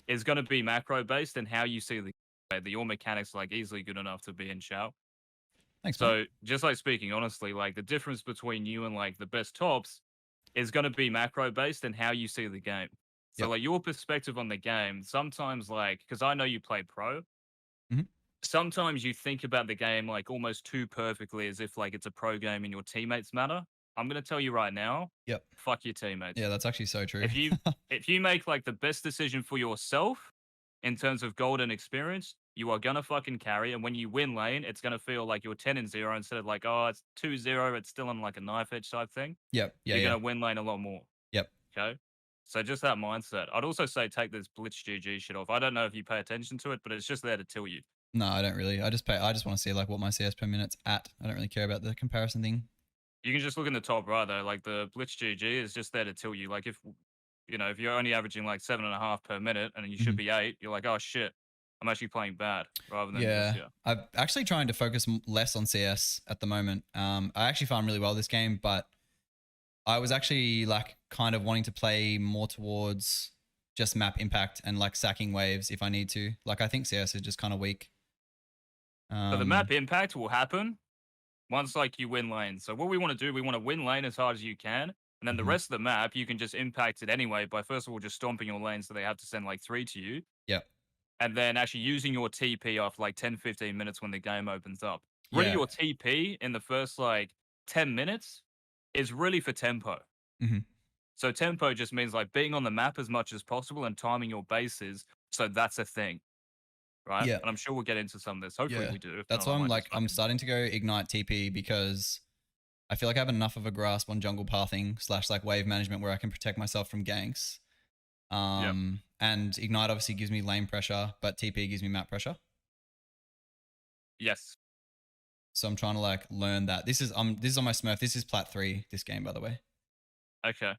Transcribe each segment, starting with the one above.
is going to be macro based and how you see the your mechanics like easily good enough to be in shout. Thanks, mate. So just like speaking honestly, like the difference between you and like the best tops is going to be macro based and how you see the game. So Yep. like your perspective on the game, sometimes like because I know you play pro, Mhm. sometimes you think about the game like almost too perfectly as if like it's a pro game and your teammates matter. I'm going to tell you right now, Yep. fuck your teammates. Yeah, that's actually so true. If you make like the best decision for yourself in terms of golden experience, you are gonna fucking carry. And when you win lane, it's gonna feel like you're 10-0 instead of like, oh, it's 2-0, it's still on like a knife edge type thing. Yep. Yeah, You're yeah. gonna win lane a lot more. Yep. Okay. So just that mindset. I'd also say take this blitz GG shit off. I don't know if you pay attention to it, but it's just there to tilt you. No, I don't really. I just want to see like what my CS per minute's at. I don't really care about the comparison thing. You can just look in the top right though. Like the blitz GG is just there to tilt you. Like if you know, if you're only averaging like 7.5 per minute and you should Mhm. be 8, you're like, oh shit, I'm actually playing bad rather than just Yeah, I'm actually trying to focus less on CS at the moment. I actually found really well this game, but I was actually like kind of wanting to play more towards just map impact and like sacking waves if I need to. Like I think CS is just kind of weak. So the map impact will happen once like you win lane. So what we want to do, we want to win lane as hard as you can. And then the Mhm. rest of the map, you can just impact it anyway by first of all just stomping your lane so they have to send like 3 to you. Yep. And then actually using your TP after like 10, 15 minutes when the game opens up. Really Yeah. your TP in the first like 10 minutes is really for tempo. Mhm. So tempo just means like being on the map as much as possible and timing your bases. So that's a thing, right? Yeah. And I'm sure we'll get into some of this. Hopefully Yeah. we do. If That's not, why I I'm might like just I'm fucking starting to go ignite TP because I feel like I have enough of a grasp on jungle pathing / like wave management where I can protect myself from ganks. yeah. And ignite obviously gives me lane pressure, but TP gives me map pressure. Yes. So I'm trying to like learn that. This is on my Smurf. This is plat 3 this game, by the way. Okay.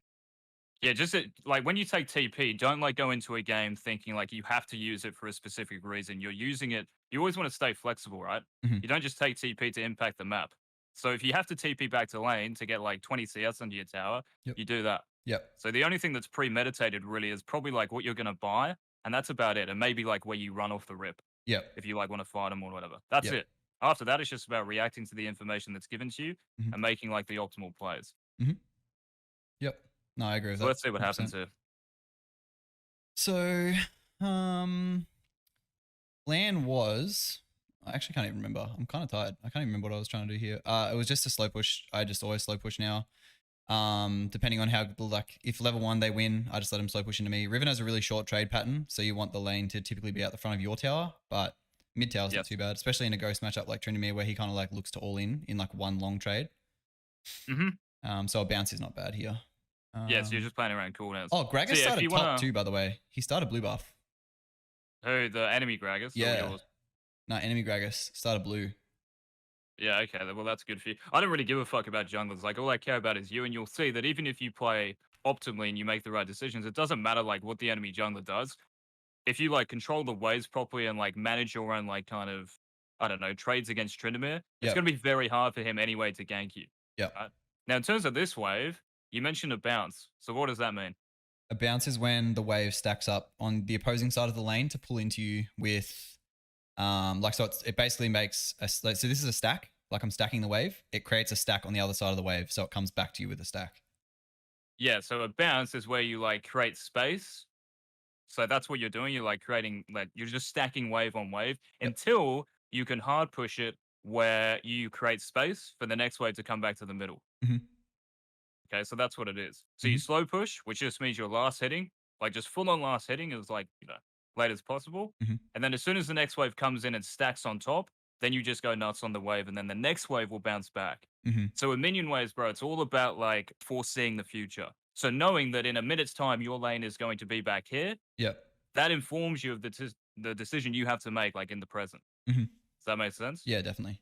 Yeah, just like when you take TP, don't like go into a game thinking like you have to use it for a specific reason. You're using it. You always want to stay flexible, right? Mhm. You don't just take TP to impact the map. So if you have to TP back to lane to get like 20 CS under your tower, Yep. you do that. Yep. So the only thing that's premeditated really is probably like what you're going to buy, and that's about it. And maybe like where you run off the rip Yep. if you like want to fight them or whatever. That's Yep. it. After that, it's just about reacting to the information that's given to you Mhm. and making like the optimal plays. Mhm. Yep. No, I agree with So that. let's see what happens 100%. here. So, plan was I actually can't even remember. I'm kind of tired. I can't even remember what I was trying to do here. It was just a slow push. I just always slow push now. Depending on how like if level 1 they win, I just let them slow push into me. Riven has a really short trade pattern, so you want the lane to typically be out the front of your tower, but mid tower's not Yes. too bad, especially in a ghost matchup like Tryndamere where he kind of like looks to all in like one long trade. Mm-hmm. So a bounce is not bad here. Yeah, so you're just playing around cooldowns. Oh, So Gragas yeah, if started you top wanna too, by the way. He started blue buff. who the enemy Gragas or Yeah. yours? No, enemy Gragas started blue. Yeah, okay. Well, that's good for you. I don't really give a fuck about junglers. Like all I care about is you, and you'll see that even if you play optimally and you make the right decisions, it doesn't matter like what the enemy jungler does. If you like control the waves properly and like manage your own like kind of I don't know trades against Tryndamere, it's Yep. gonna be very hard for him anyway to gank you. Yep. Right? Now, in terms of this wave, you mentioned a bounce. So what does that mean? A bounce is when the wave stacks up on the opposing side of the lane to pull into you with like so it basically makes so this is a stack, like I'm stacking the wave, it creates a stack on the other side of the wave, so it comes back to you with a stack. Yeah, so a bounce is where you like create space. So that's what you're doing. You're like creating like you're just stacking wave on wave Yep. until you can hard push it where you create space for the next wave to come back to the middle. Mm-hmm. Okay, so that's what it is. So you Mm-hmm. slow push, which just means your last hitting, like just full on last hitting is like, late as possible. Mm-hmm. And then as soon as the next wave comes in and stacks on top, then you just go nuts on the wave and then the next wave will bounce back. Mm-hmm. So with minion waves, bro, it's all about like foreseeing the future. So knowing that in a minute's time your lane is going to be back here, Yep. that informs you of the decision you have to make like in the present. Mm-hmm. Does that make sense? Yeah, definitely.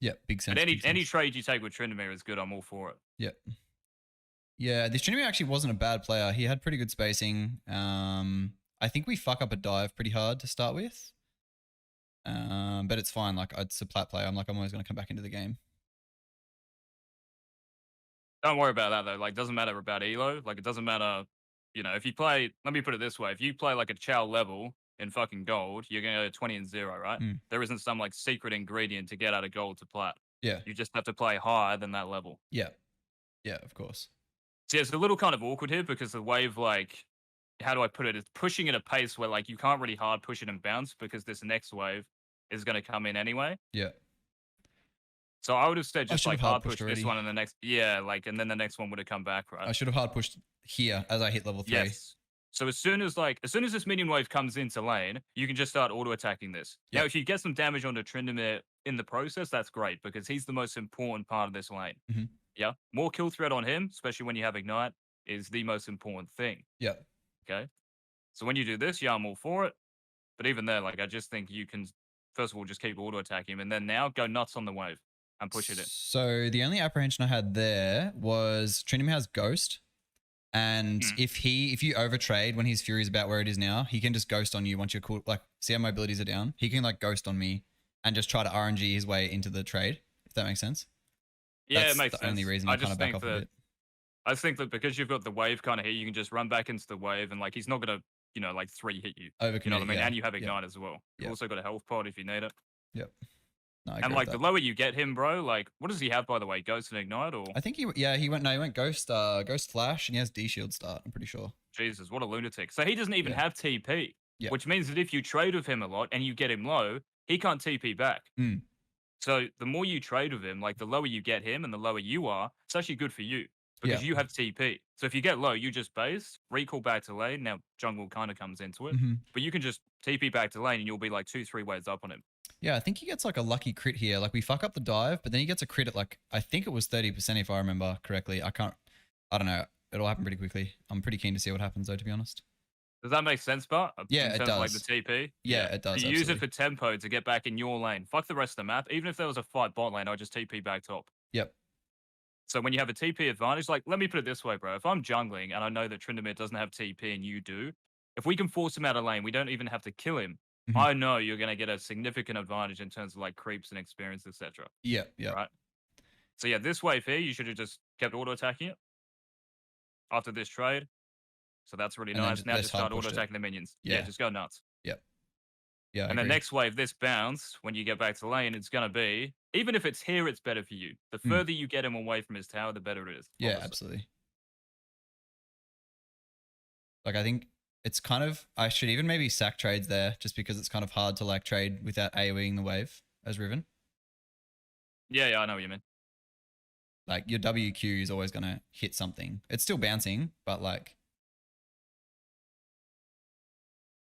Yeah, big But sense. any Big any sense. trade you take with Tryndamere is good. I'm all for it. Yep. Yeah, this Tryndamere actually wasn't a bad player. He had pretty good spacing. I think we fuck up a dive pretty hard to start with. But it's fine. Like it's a plat player. I'm always going to come back into the game. Don't worry about that though. Like, doesn't matter about elo. Like, it doesn't matter. You know, if you play, let me put it this way: if you play like a Chow level in fucking gold, you're gonna go 20 and 0, right? Mm. There isn't some like secret ingredient to get out of gold to plat. Yeah. You just have to play higher than that level. Yeah. Yeah. Of course. So yeah, it's a little kind of awkward here because the wave, like, how do I put it? It's pushing at a pace where like you can't really hard push it and bounce because this next wave is going to come in anyway. Yeah. So I would have said I just should have like hard hard push pushed this already. one and the next, yeah, like, and then the next one would have come back, right? I should have hard pushed here as I hit level 3. Yes. So as soon as this minion wave comes into lane, you can just start auto attacking this. Now, Yep. if you get some damage onto Tryndamere in the process, that's great because he's the most important part of this lane. Mhm. Yeah, more kill threat on him, especially when you have ignite, is the most important thing. Yeah. Okay, so when you do this, yeah, I'm all for it. But even there, like, I just think you can first of all just keep auto attacking him, and then now go nuts on the wave and push it in. So the only apprehension I had there was Trinity has Ghost. And Mm. if you overtrade when his Fury's about where it is now, he can just ghost on you once you're cool. Like, see how my abilities are down? He can like ghost on me and just try to RNG his way into the trade, if that makes sense. Yeah, That's it makes the sense. only reason I I kind just of back think off a that bit. I just think that because you've got the wave kind of here, you can just run back into the wave, and like he's not gonna, like 3 hit you. You know what I Overcommit, mean? yeah. And you have Yep. ignite as well. You've Yep. also got a health pod if you need it. Yep. No, I And agree like with the that. lower you get him, bro, like what does he have by the way? Ghost and ignite or I think he went Ghost Flash and he has D Shield start, I'm pretty sure. Jesus, what a lunatic. So he doesn't even Yeah. have TP, Yeah. which means that if you trade with him a lot and you get him low, he can't TP back. Mm. So the more you trade with him, like the lower you get him and the lower you are, it's actually good for you because Yeah. you have TP. So if you get low, you just base, recall back to lane. Now jungle kind of comes into it, Hmm. but you can just TP back to lane and you'll be like 2-3 waves up on him. Yeah, I think he gets like a lucky crit here. Like we fuck up the dive, but then he gets a crit at like, I think it was 30% if I remember correctly. I don't know. It'll happen pretty quickly. I'm pretty keen to see what happens though, to be honest. Does that make sense, Bart? Yeah, In it terms of like the does. TP? Yeah, it does, You use it absolutely. for tempo to get back in your lane. Fuck the rest of the map. Even if there was a fight bot lane, I'll just TP back top. Yep. So when you have a TP advantage, like, let me put it this way, bro. If I'm jungling and I know that Tryndamere doesn't have TP and you do, if we can force him out of lane, we don't even have to kill him. Mhm. I know you're going to get a significant advantage in terms of like creeps and experience, etc. Yeah, yeah. Right? So yeah, this wave here, you should have just kept auto attacking it after this trade. So that's really And then nice. Now just just start hard pushed auto it. attacking the minions. Yeah, Yeah. just go nuts. Yep. Yeah, I And the agree. next wave, this bounce, when you get back to lane, it's going to be, even if it's here, it's better for you. The Mm. further you get him away from his tower, the better it is. Yeah, Obviously. absolutely. Like I think it's kind of, I should even maybe sack trades there just because it's kind of hard to like trade without AoEing the wave as Riven. Yeah, I know what you mean. Like your WQ is always going to hit something. It's still bouncing, but like,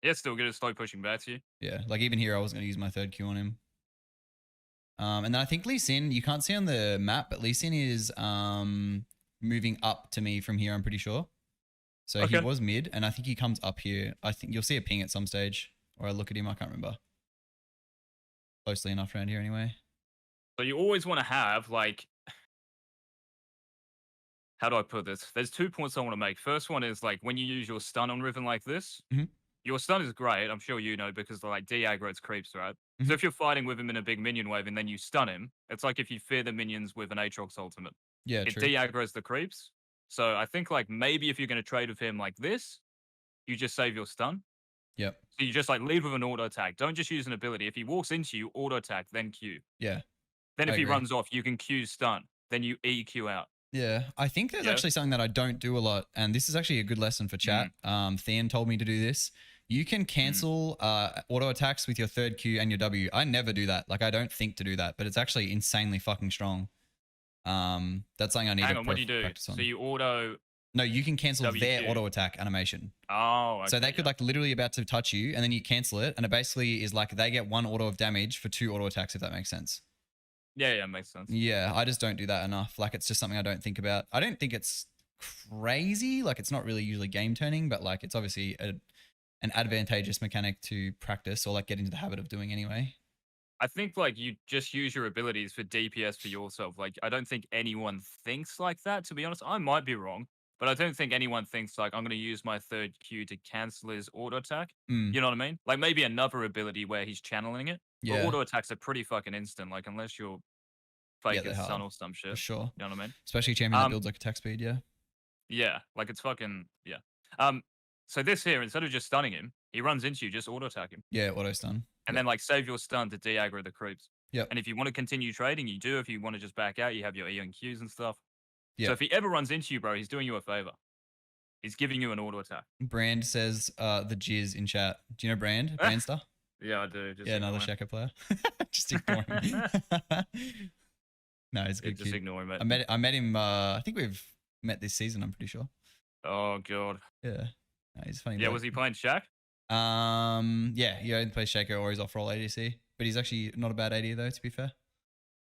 Yeah, it's still good. It's slow pushing back to you. yeah, like even here I was going to use my third Q on him. And then I think Lee Sin, you can't see on the map, but Lee Sin is moving up to me from here, I'm pretty sure. So he Okay. was mid, and I think he comes up here. I think you'll see a ping at some stage, or I look at him, I can't remember. Closely enough around here anyway. So you always want to have, like, how do I put this? There's 2 points I want to make. First one is, like, when you use your stun on Riven like this, Mhm. your stun is great. I'm sure you know because, like, de-aggro's creeps, right? Mhm. So if you're fighting with him in a big minion wave and then you stun him, it's like if you fear the minions with an Aatrox ultimate. Yeah, It true. de-aggro's the creeps. So I think, like, maybe if you're going to trade with him like this, you just save your stun. Yep. So you just, like, lead with an auto attack. Don't just use an ability. If he walks into you, auto attack, then Q. Yeah. Then I if he agree. runs off, you can Q stun. Then you EQ out. Yeah, I think there's Yeah. actually something that I don't do a lot, and this is actually a good lesson for chat. Thean told me to do this. You can cancel auto attacks with your third Q and your W. I never do that. Like I don't think to do that, but it's actually insanely fucking strong. That's something I need Hang to on, what do you do? practice on. So you auto. No, you can cancel their WQ. auto attack animation. Oh, okay, So they could yeah. like literally about to touch you, and then you cancel it, and it basically is like they get 1 auto of damage for 2 auto attacks, if that makes sense. Yeah, makes sense. Yeah, I just don't do that enough. Like it's just something I don't think about. I don't think it's crazy. Like it's not really usually game turning, but like it's obviously an advantageous mechanic to practice or like get into the habit of doing anyway. I think like you just use your abilities for DPS for yourself. Like I don't think anyone thinks like that. To be honest, I might be wrong, but I don't think anyone thinks like I'm going to use my third Q to cancel his auto attack. Mm, You know what I mean? Like maybe another ability where he's channeling it. But yeah, auto attacks are pretty fucking instant. Like unless you're yeah, fake they're as hard sun or some for shit. sure. You know what I mean? Especially a champion that Um, builds like attack speed. Yeah. Yeah, like it's fucking yeah. So this here, instead of just stunning him, he runs into you, just auto attack him. Yeah, auto stun. And Yep. then like save your stun to de-aggro the creeps. Yep. And if you want to continue trading, you do. If you want to just back out, you have your E and Qs and stuff. So Yep. if he ever runs into you, bro, he's doing you a favor. He's giving you an auto attack. Brand says the jizz in chat. Do you know Brand? Brandster? Yeah, I do. Just Yeah, another ignore Shaka player. Just ignore him. No, he's a him. good Just kid. ignore him, mate. I met him. I think we've met this season. I'm pretty sure. Oh god. Yeah, no, he's a funny. Yeah, bloke. was he playing Shaq? Yeah, he either plays Shaker or he's off roll ADC, but he's actually not a bad AD though. To be fair.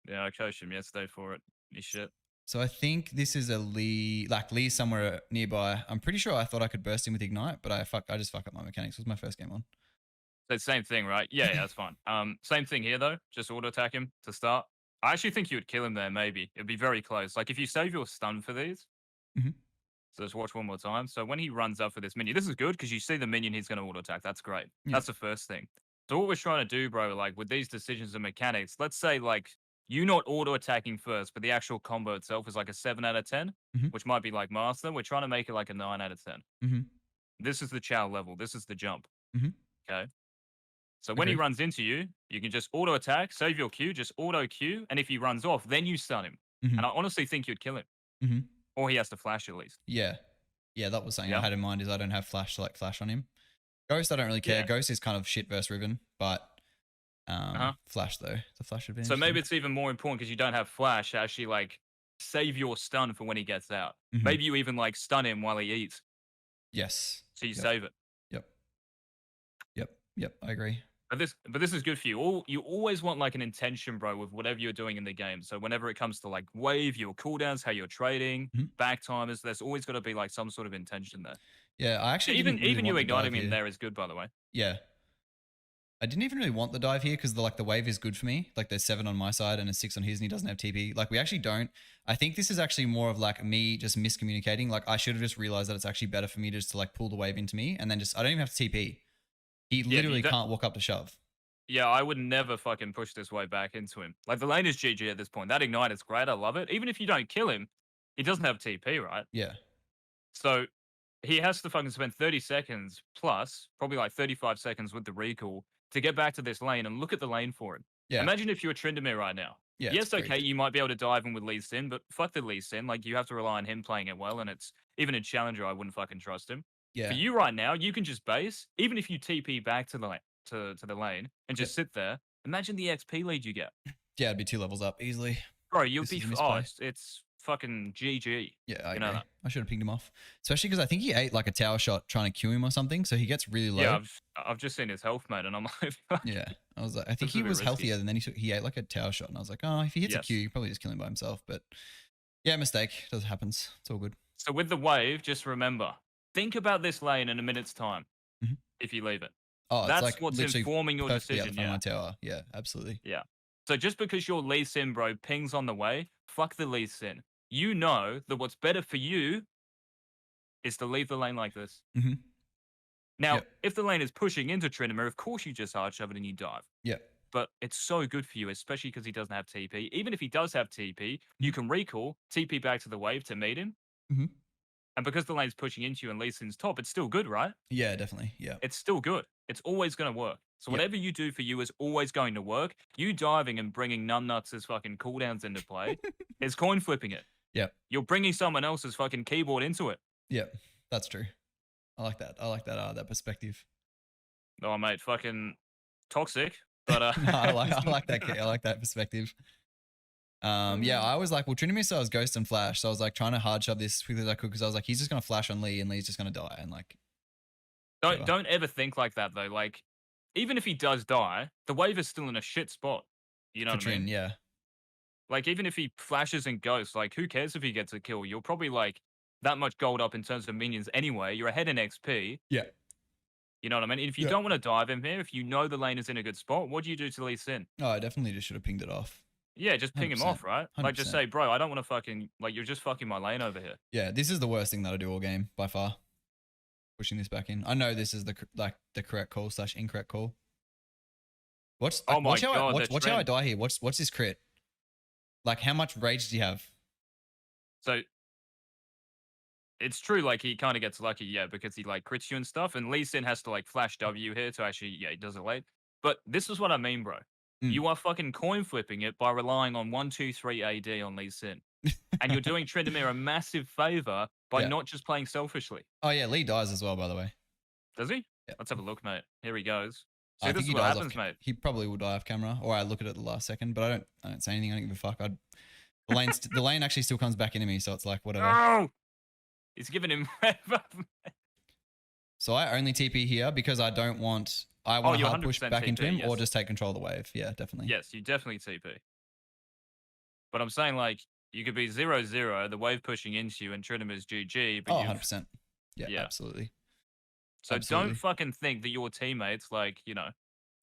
Yeah, I coached him yesterday for it. He's shit. So I think this is a Lee, like Lee's somewhere nearby. I'm pretty sure I thought I could burst him with Ignite, but I just fuck up my mechanics. It was my first game on. So same thing, right? Yeah, that's fine. Same thing here though. Just auto attack him to start. I actually think you would kill him there. Maybe it'd be very close. Like if you save your stun for these. Mhm. So let's watch one more time. So when he runs up for this minion, this is good because you see the minion he's going to auto attack. That's great. Yeah. That's the first thing. So what we're trying to do, bro, like with these decisions and mechanics, let's say like you not auto attacking first, but the actual combo itself is like a 7 out of 10, Mhm. which might be like master. We're trying to make it like a 9 out of 10. Mhm. This is the chow level. This is the jump. Mhm. Okay. So when he Agree. runs into you, you can just auto attack, save your Q, just auto Q, and if he runs off, then you stun him. Mhm. And I honestly think you'd kill him, Mhm. or he has to flash at least. Yeah. Yeah, that was something I Yeah. had in mind. Is I don't have flash to like flash on him. Ghost, I don't really care. Yeah. Ghost is kind of shit versus Riven, but flash though, it's a flash advantage. So maybe it's even more important because you don't have flash to actually like save your stun for when he gets out. Mhm. Maybe you even like stun him while he eats, Yes. so you Yep. save it. Yep. Yep. Yep. I agree. But this is good for you. You always want like an intention, bro, with whatever you're doing in the game. So whenever it comes to like wave, your cooldowns, how you're trading, Mhm. back timers, there's always got to be like some sort of intention there. Yeah, I actually Even didn't really even want you the igniting dive him here. there is good, by the way. Yeah. I didn't even really want the dive here because the wave is good for me. Like there's 7 on my side and a 6 on his, and he doesn't have TP. Like we actually don't. I think this is actually more of like me just miscommunicating. Like I should have just realized that it's actually better for me just to like pull the wave into me and then just I don't even have to TP. He literally can't walk up to shove. Yeah, I would never fucking push this way back into him. Like the lane is GG at this point. That ignite is great. I love it. Even if you don't kill him, he doesn't have TP, right? Yeah. So he has to fucking spend 30 seconds plus, probably like 35 seconds with the recall to get back to this lane and look at the lane for him. Yeah. Imagine if you were Tryndamere right now. Yeah. Yes, okay, you might be able to dive in with Lee Sin, but fuck the Lee Sin. Like you have to rely on him playing it well, and it's even in Challenger, I wouldn't fucking trust him. Yeah. For you right now, you can just base, even if you TP back to the lane to the lane and just sit there. Imagine the XP lead you get. Yeah, it'd be 2 levels up easily. Bro, you'll This be is a misplay. it's fucking GG. Yeah, I You know agree. that. I should have pinged him off, especially because I think he ate like a tower shot trying to queue him or something, so he gets really low. Yeah, I've just seen his health, mate, and I'm like, Yeah, I was like, I think This is he a bit was risky. healthier, and then he ate like a tower shot, and I was like, oh, if he hits a Yes. Q, you probably just kill him by himself. But yeah, mistake. Does happens. It's all good. So with the wave, just remember, think about this lane in a minute's time Mhm. if you leave it. Oh, That's it's like what's literally informing your perfectly out the decision. front Yeah. of my tower. Yeah, absolutely. Yeah. So just because your Lee Sin, bro, pings on the way, fuck the Lee Sin. You know that what's better for you is to leave the lane like this. Mm-hmm. Now, Yep. if the lane is pushing into Tryndamere, of course you just hard shove it and you dive. Yeah. But it's so good for you, especially because he doesn't have TP. Even if he does have TP, you can recall, TP back to the wave to meet him. Mm-hmm. And because the lane's pushing into you and Lee Sin's top, it's still good, right? Yeah, definitely. Yeah. It's still good. It's always going to work. So Yep. whatever you do for you is always going to work. You diving and bringing numbnuts' fucking cooldowns into play is coin flipping it. Yep. You're bringing someone else's fucking keyboard into it. Yep. That's true. I like that. I like that perspective. Oh, mate, fucking toxic. But No, I like that. I like that perspective. Yeah, I was like, well, Trinity saw was Ghost and Flash, so I was like trying to hard shove this as quickly as I could because I was like, he's just gonna flash on Lee and Lee's just gonna die and like. don't ever think like that though. Like, even if he does die, the wave is still in a shit spot. You know what I mean? Yeah. Like, even if he flashes and ghosts, like, who cares if he gets a kill? You're probably like that much gold up in terms of minions anyway. You're ahead in XP. Yeah. You know what I mean? If you Yeah. don't want to dive in here, if you know the lane is in a good spot, what do you do to Lee Sin? Oh, I definitely just should have pinged it off. Yeah, just ping him 100%, off, right? Like, just 100%. say, bro, I don't want to fucking, like, you're just fucking my lane over here. Yeah, this is the worst thing that I do all game by far. Pushing this back in. I know this is the correct call / incorrect call. Watch Oh my watch how God, watch the how I trend. die here. Watch this crit. Like how much rage do you have? So, It's true, like, he kinda gets lucky, yeah, because he, like, crits you and stuff, and Lee Sin has to, like, flash W here to actually yeah, he does it late. But this is what I mean, bro. Mm. You are fucking coin flipping it by relying on 1-2-3 AD on Lee Sin, and you're doing Tryndamere a massive favor by Yeah. not just playing selfishly. Oh yeah, Lee dies as well, by the way. Does he? Yeah. Let's have a look, mate. Here he goes. See, I this think is he what dies happens, mate. He probably will die off camera, or I look at it the last second, but I don't say anything. I don't give a fuck. The lane actually still comes back into me, so it's like whatever. No! He's giving him So I only TP here because I don't want. I want to you're hard push 100% back into TP, him, or yes. just take control of the wave. Yeah, definitely. Yes, you definitely TP. But I'm saying, like, you could be 0-0, the wave pushing into you, and Tryndamere's GG, but Oh, you've 100%. Yeah, yeah. absolutely. So Absolutely. don't fucking think that your teammates, like, you know,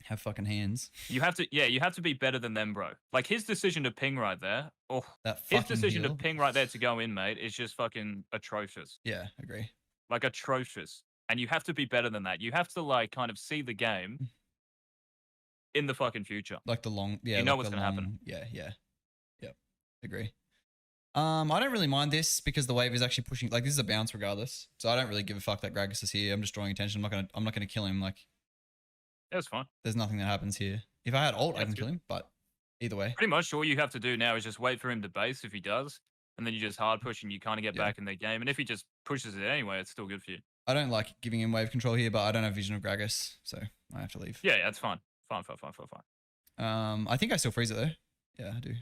Have fucking hands. you have to, yeah, you have to be better than them, bro. Like his decision to ping right there, oh, That his fucking decision to heal. ping right there to go in, mate, is just fucking atrocious. Yeah, agree. Like atrocious. And you have to be better than that. You have to like kind of see the game in the fucking future. Like the long, yeah, You know like what's the gonna long, happen. yeah, yep, agree. I don't really mind this because the wave is actually pushing. Like this is a bounce regardless, so I don't really give a fuck that Gragas is here. I'm just drawing attention. I'm not gonna kill him. Like That's fine. there's nothing that happens here. If I had ult, Yeah, I can that's kill him. But either way, Pretty much all you have to do now is just wait for him to base if he does, and then you just hard push and you kind of get Yeah. back in the game. And if he just pushes it anyway, it's still good for you. I don't like giving him wave control here, but I don't have vision of Gragas, so I have to leave. Yeah, that's fine. Fine. I think I still freeze it though. Yeah, I do.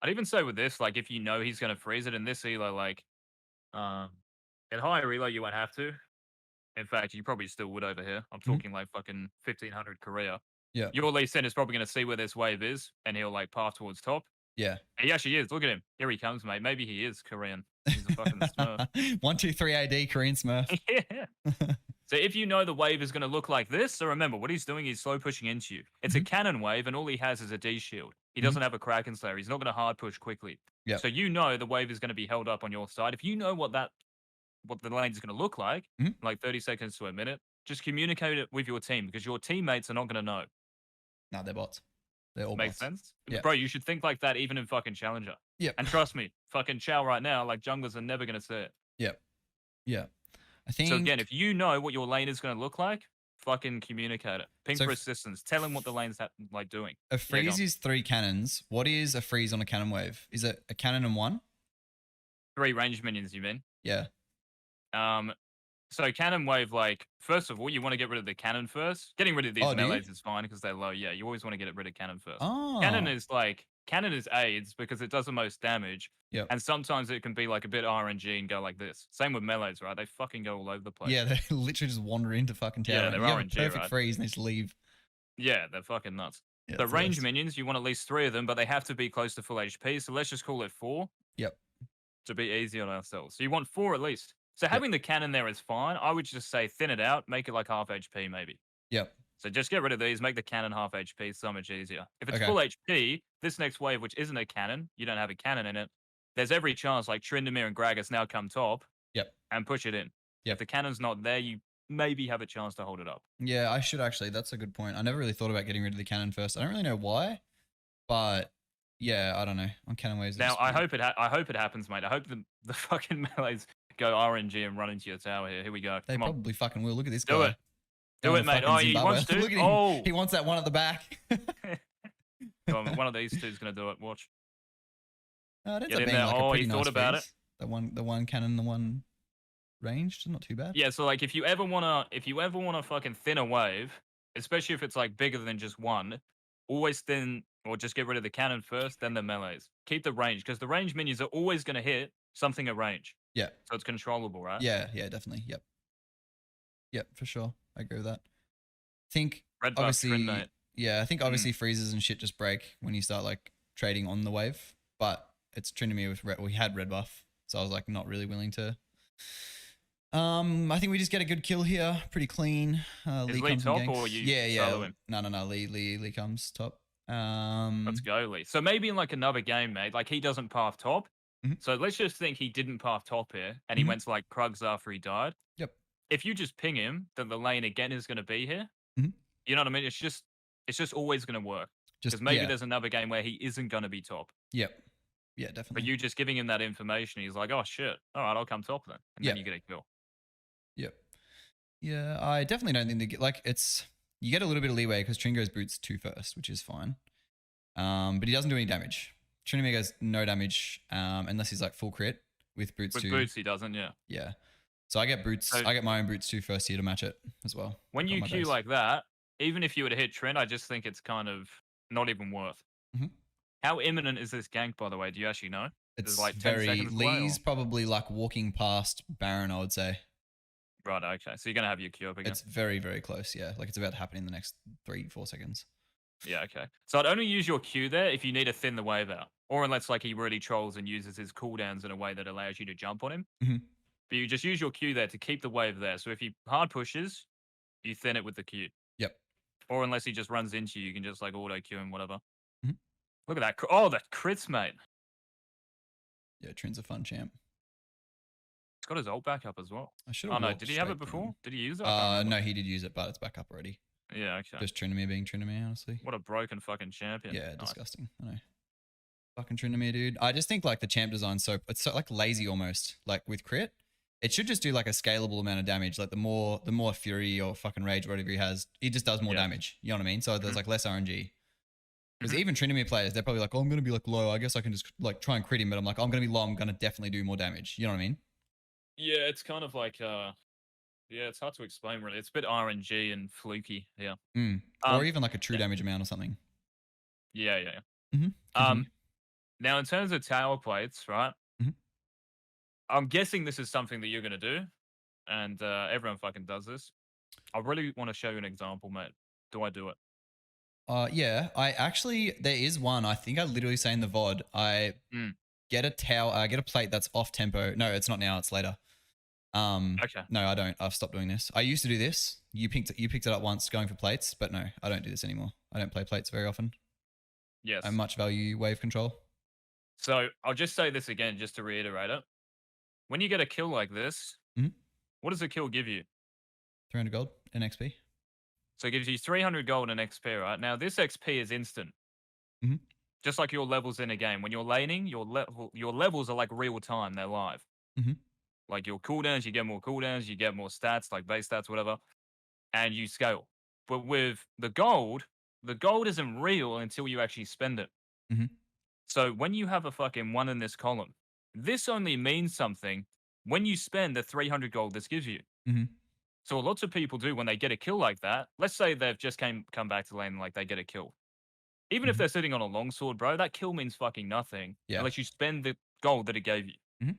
I'd even say with this, like, if you know he's going to freeze it in this elo, like, um, at higher elo, you won't have to. In fact, you probably still would over here. I'm talking like fucking 1500 Korea. Yeah, Your Lee Sin is probably going to see where this wave is, and he'll like path towards top. yeah. And he actually is. Look at him. Here he comes, mate. Maybe he is Korean. He's a fucking Smurf. 1, 2, 3 AD Korean Smurf. Yeah. So if you know the wave is going to look like this, so remember what he's doing is slow pushing into you. It's a cannon wave, and all he has is a D shield. He doesn't have a Kraken Slayer. He's not going to hard push quickly. Yep. So you know the wave is going to be held up on your side. If you know what the lane is going to look like, like 30 seconds to a minute, just communicate it with your team because your teammates are not going to know. No, they're bots. They're all Makes bots. sense? Yeah. Bro, you should think like that even in fucking Challenger. Yep. And trust me, fucking Chow right now, like junglers are never going to see it. Yep. Yeah. I think. So again, if you know what your lane is going to look like, fucking communicate it. Ping So for assistance. Tell him what the lane's like doing. A freeze is 3 cannons. What is a freeze on a cannon wave? Is it a cannon and 1? 3 ranged minions, you mean? Yeah. So cannon wave, like, first of all, you want to get rid of the cannon first. Getting rid of these Oh, do you? melees is fine because they're low. Yeah, you always want to get rid of cannon first. Oh. Cannon is aids because it does the most damage. Yep. And sometimes it can be like a bit RNG and go like this. Same with melees, right? They fucking go all over the place. Yeah, they literally just wander into fucking tower. Yeah, they're you have a RNG, perfect right? freeze and they just leave. Yeah, they're fucking nuts. Yeah, So it's the range worst. minions, you want at least 3 of them, but they have to be close to full HP. So let's just call it 4. Yep. To be easy on ourselves. So you want 4 at least. So having the cannon there is fine. I would just say thin it out, make it like half HP maybe. Yep. So just get rid of these, make the cannon half HP, so much easier. If it's Okay. full HP, this next wave, which isn't a cannon, you don't have a cannon in it, there's every chance like Tryndamere and Gragas now come top Yep. and push it in. Yep. If the cannon's not there, you maybe have a chance to hold it up. Yeah, I should actually. That's a good point. I never really thought about getting rid of the cannon first. I don't really know why, but yeah, I don't know. On cannon waves. Now, I hope it happens, mate. I hope the fucking melees go RNG and run into your tower here. Here we go. They Come on. probably fucking will. Look at this Do guy. it. Do it, mate. Fucking Oh, he Zimbabwe. wants to. Look at him. Oh. He wants that one at the back. Come on, one of these two's going to do it. Watch. It ends Get up in being there. like a Oh, pretty he nice thought about freeze. The one cannon, the one ranged, not too bad. Yeah, so like if you ever wanna fucking thin a wave, especially if it's like bigger than just one, always thin or just get rid of the cannon first, then the melees. Keep the range because the range minions are always gonna hit something at range. Yeah. So it's controllable, right? Yeah, definitely. Yep. Yep, for sure. I agree with that. I think Red buff, obviously, trend, mate. yeah, I think obviously freezes and shit just break when you start like trading on the wave. But it's Tryndamere with we had red buff, so I was like not really willing to. I think we just get a good kill here, pretty clean. Is Lee comes and top ganks. or you Yeah. solo him? No. Lee comes top. Let's go, Lee. So maybe in like another game, mate, like he doesn't path top. Mhm. So let's just think he didn't path top here and he Mhm. went to like Krugs after he died. Yep. If you just ping him, then the lane again is gonna be here. Mhm. You know what I mean? It's just always gonna work. Just Because maybe yeah. there's another game where he isn't gonna be top. Yep. Yeah, But definitely. you just giving him that information, he's like, oh shit, all right, I'll come top then, and then Yep. you get a kill. Yep. Yeah, I definitely don't think like it's you get a little bit of leeway because Tringo's boots 2 first, which is fine. But he doesn't do any damage. Trinity goes no damage unless he's like full crit with boots With 2. boots, he doesn't. Yeah. Yeah. So I get boots. So I get my own boots 2 first here to match it as well. when Like on you my queue base. like that, even if you were to hit Trent, I just think it's kind of not even worth. Mhm. How imminent is this gank, by the way? Do you actually know? Is it It's like 10 very seconds away or? Lee's probably like walking past Baron, I would say. Right, okay. So you're going to have your queue up again. It's very, very close. Yeah. Like it's about to happen in the next 3-4 seconds. Yeah, okay. So I'd only use your Q there if you need to thin the wave out. Or unless like he really trolls and uses his cooldowns in a way that allows you to jump on him. Mhm. But you just use your Q there to keep the wave there. So if he hard pushes, you thin it with the Q. Yep. Or unless he just runs into you, you can just like auto Q him, whatever. Mhm. Look at that. Oh, that crits, mate. Yeah, Trin's a fun champ. He's got his ult back up as well. I should Oh have no, walked did he have it straight before? down. Did he use it? I can't remember. No, he did use it, but it's back up already. Yeah, okay. Just Trinamere being Trinamere, honestly. What a broken fucking champion. Yeah, Nice. disgusting. I know. Fucking Trinamere, dude. I just think like the champ design it's so like lazy almost. Like with crit, it should just do like a scalable amount of damage. Like the more fury or fucking rage or whatever he has, he just does more Yeah. damage. You know what I mean? So there's Mhm. like less RNG. Because Mhm. even Trinamere players, they're probably like, oh, I'm gonna be like low. I guess I can just like try and crit him, but I'm like, I'm gonna be low. I'm gonna definitely do more damage. You know what I mean? Yeah, it's kind of like yeah, it's hard to explain really. It's a bit RNG and fluky. Yeah. Or even like a true yeah. damage amount or something. Yeah. Mm-hmm. Continue. Now in terms of tower plates, right? Mhm. I'm guessing this is something that you're gonna do, and everyone fucking does this. I really want to show you an example, mate. Do I do it? Yeah, I actually there is one. I think I literally say in the VOD, I Mm. get a towel, I get a plate that's off tempo. No, it's not now, it's later. Okay. No, I don't. I've stopped doing this. I used to do this. You picked it up once going for plates, but no, I don't do this anymore. I don't play plates very often. Yes. I much value wave control. So I'll just say this again, just to reiterate it. When you get a kill like this, Mhm. what does a kill give you? 300 gold and XP. So it gives you 300 gold and XP, right? Now this XP is instant. Mhm. Just like your levels in a game. When you're laning, your levels are like real time. They're live. Mhm. Like your cooldowns, you get more cooldowns, you get more stats, like base stats, whatever, and you scale. But with the gold isn't real until you actually spend it. Mhm. So when you have a fucking 1 in this column, this only means something when you spend the 300 gold this gives you. Mhm. So what lots of people do when they get a kill like that, let's say they've just come back to lane and like they get a kill. Even if Mhm. they're sitting on a longsword, bro, that kill means fucking nothing Yeah. unless you spend the gold that it gave you. Mhm.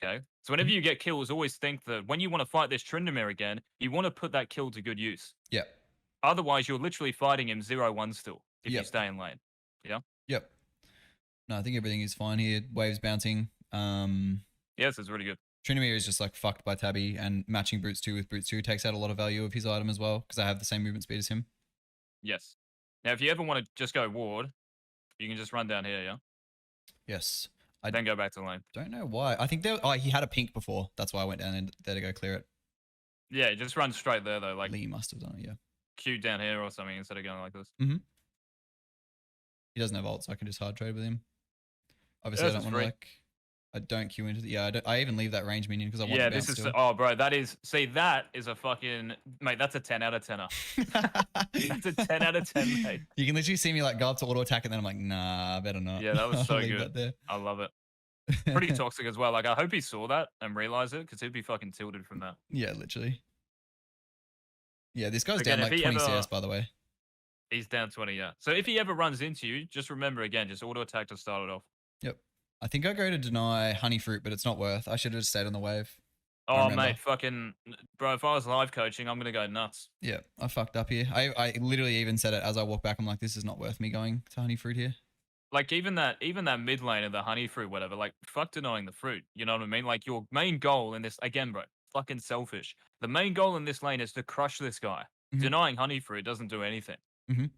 Okay. So whenever Mhm. you get kills, always think that when you want to fight this Tryndamere again, you want to put that kill to good use. Yep. Otherwise, you're literally fighting him 0-1 still if you Yep. stay in lane. Yeah. Yep. No, I think everything is fine here. Waves bouncing. Yes, it's really good. Trinamere is just like fucked by Tabby, and matching Brutes 2 with Brutes 2 takes out a lot of value of his item as well because I have the same movement speed as him. Yes. Now, if you ever want to just go ward, you can just run down here, yeah? Yes. Then go back to lane. Don't know why. I think he had a pink before. That's why I went down there to go clear it. Yeah, just run straight there, though. Like, Lee must have done it, yeah. queue down here or something instead of going like this. Mm-hmm. He doesn't have ult, so I can just hard trade with him. Obviously, Yes, I it's don't want to free. like... I don't queue into the... Yeah, I even leave that range minion because I want Yeah, to bounce this is... still. Oh, bro, that is... See, that is a fucking... Mate, that's a 10 out of 10er. That's a 10 out of 10, mate. You can literally see me like go up to auto attack and then I'm like, nah, better not. Yeah, that was so I'll leave good. that there. I love it. Pretty toxic as well. Like, I hope he saw that and realized it because he'd be fucking tilted from that. Yeah, literally. Yeah, this guy's Again, down if like he 20 ever- CS, by the way. He's down 20, yeah. So if he ever runs into you, just remember again, just auto attack to start it off. Yep. I think I go to deny honey fruit, but it's not worth. I should have just stayed on the wave. Oh, mate, fucking... Bro, if I was live coaching, I'm going to go nuts. Yeah, I fucked up here. I literally even said it as I walk back. I'm like, this is not worth me going to honey fruit here. Like, even that mid lane of the honey fruit, whatever, like, fuck denying the fruit. You know what I mean? Like, your main goal in this... Again, bro, fucking selfish. The main goal in this lane is to crush this guy. Mhm. Denying honey fruit doesn't do anything. Mhm. You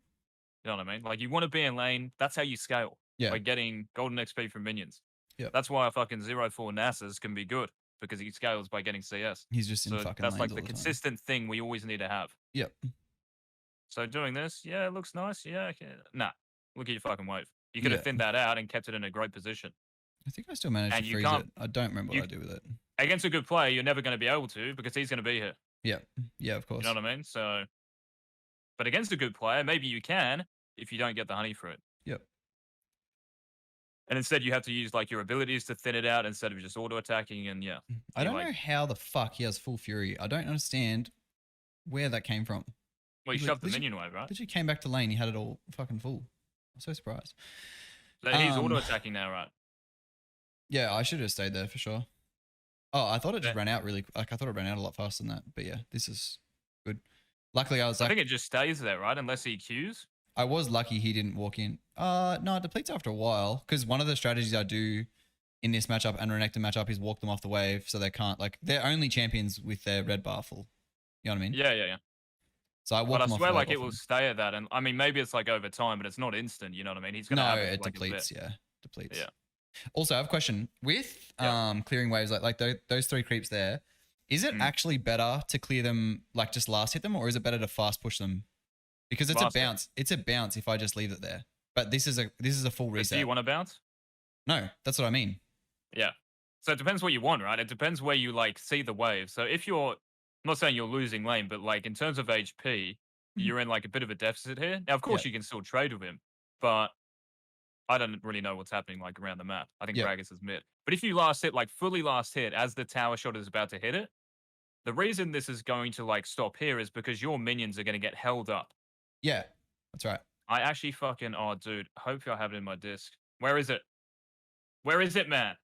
know what I mean? Like, you want to be in lane, that's how you scale. Yeah. By getting golden XP from minions. Yep. That's why a fucking 0-4 Nasus can be good. Because he scales by getting CS. He's just in So fucking that's lanes like all the the consistent thing we always need to have. Yep. So doing this, yeah, it looks nice. Yeah, okay. Nah, look at your fucking wave. You could have Yeah. thinned that out and kept it in a great position. I think I still managed And to you freeze can't. it. I don't remember You what I do with it. against a good player, you're never going to be able to because he's going to be here. Yeah. Yeah, of You course. know what I mean? So, but against a good player, maybe you can if you don't get the honey fruit. Yep. And instead, you have to use like your abilities to thin it out instead of just auto attacking. And yeah, I you don't like know how the fuck he has full fury. I don't understand where that came from. well, you He shoved the literally, minion wave, right? literally came back to lane. He had it all fucking full. I'm so surprised. So he's auto attacking now, right? Yeah, I should have stayed there for sure. Oh, I thought it just Yeah. ran out really. Like I thought it ran out a lot faster than that. But yeah, this is good. Luckily, I was I like, think it just stays there, right? Unless he queues. I was lucky he didn't walk in. No, it depletes after a while because one of the strategies I do in this matchup and Renekton matchup is walk them off the wave so they can't like they're only champions with their red bar full. You know what I mean? Yeah. So I walk But I them off swear, the wave like it often. will stay at that. And I mean, maybe it's like over time, but it's not instant. You know what I mean? He's gonna No, have it for, like, a bit. depletes. Yeah, depletes. Yeah. Also, I have a question with Yeah. clearing waves like those 3 creeps there. Is it actually better to clear them like just last hit them, or is it better to fast push them? Because it's Last a hit. bounce. It's a bounce if I just leave it there. But this is a full But do reset. you want to bounce? No, that's what I mean. Yeah. So it depends what you want, right? It depends where you like see the wave. So if you're, I'm not saying you're losing lane, but like in terms of HP, you're in like a bit of a deficit here. Now, of course, Yeah. you can still trade with him, but I don't really know what's happening like around the map. I think Yeah. Gragas is mid. But if you last hit, like fully last hit as the tower shot is about to hit it, the reason this is going to like stop here is because your minions are going to get held up. Yeah, that's right. I actually fucking, oh, dude, hopefully I have it in my disc. Where is it? Where is it, man?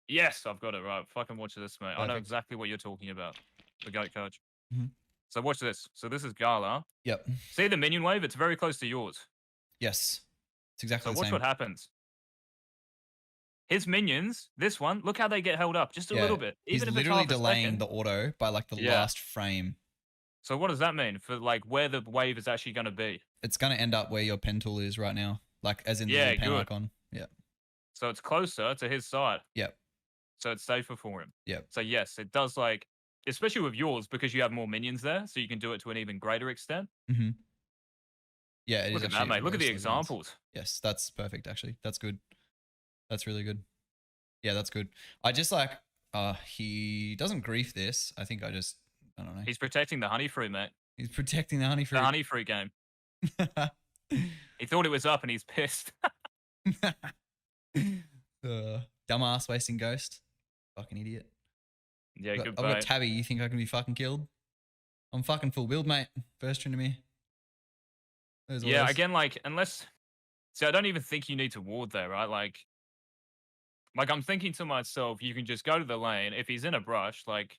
Yes, I've got it right. Fucking watch this, mate. I know Perfect. exactly what you're talking about. The goat coach. Mhm. So watch this. So this is Gala. Yep. See the minion wave? It's very close to yours. Yes. It's exactly So the watch same. what happens. His minions, this one, look how they get held up just a little bit. He's Even if it's literally half a delaying second. the auto by like the Yeah. last frame. So what does that mean for like where the wave is actually going to be? It's going to end up where your pen tool is right now. Like as in the Yeah, little pen good. icon. Yeah. So it's closer to his side. Yep. So it's safer for him. Yep. So yes, it does like, especially with yours because you have more minions there, so you can do it to an even greater extent. Mm-hmm. Yeah, it Look is at that, actually mate. Look at the grossly advanced. examples. Yes, that's perfect actually. That's good. That's really good. Yeah, that's good. I just like he doesn't grief this. I think I don't know. He's protecting the honey fruit, mate. He's protecting the honey fruit. The honey fruit game. He thought it was up and he's pissed. Dumbass wasting ghost. Fucking idiot. Yeah, good I've got bait. Tabby. You think I can be fucking killed? I'm fucking full build, mate. First turn to me. There's Yeah, always- again, like, unless... See, I don't even think you need to ward there, right? Like, I'm thinking to myself, you can just go to the lane. If he's in a brush, like,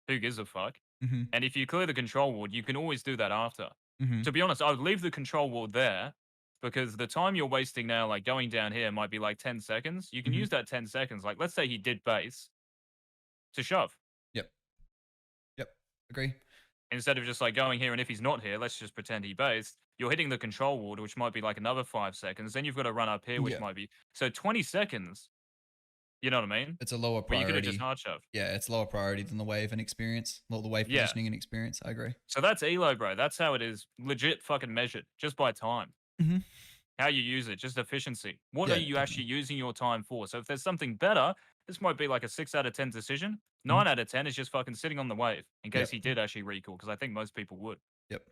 who gives a fuck? Mhm, And if you clear the control ward, you can always do that after. mhm. To be honest, I would leave the control ward there because the time you're wasting now, like, going down here might be like 10 seconds. You can Mhm. use that 10 seconds. Like, let's say he did base to shove. Yep. Agree. Instead of just like going here, and if he's not here, let's just pretend he based. You're hitting the control ward, which might be like another 5 seconds. Then you've got to run up here, which Yeah. might be so 20 seconds. You know what I mean? It's a lower But you could have priority. just hard shoved. Yeah, it's lower priority than the wave and experience. Well, the wave Yeah. positioning and experience. I agree. So that's elo, bro. That's how it is. Legit fucking measured just by time. Mhm. How you use it, just efficiency. What Yeah, are you actually using your time for? So if there's something better, this might be like a 6 out of 10 decision. 9 out of 10 is just fucking sitting on the wave in case he did actually recall, because I think most people would. Yep.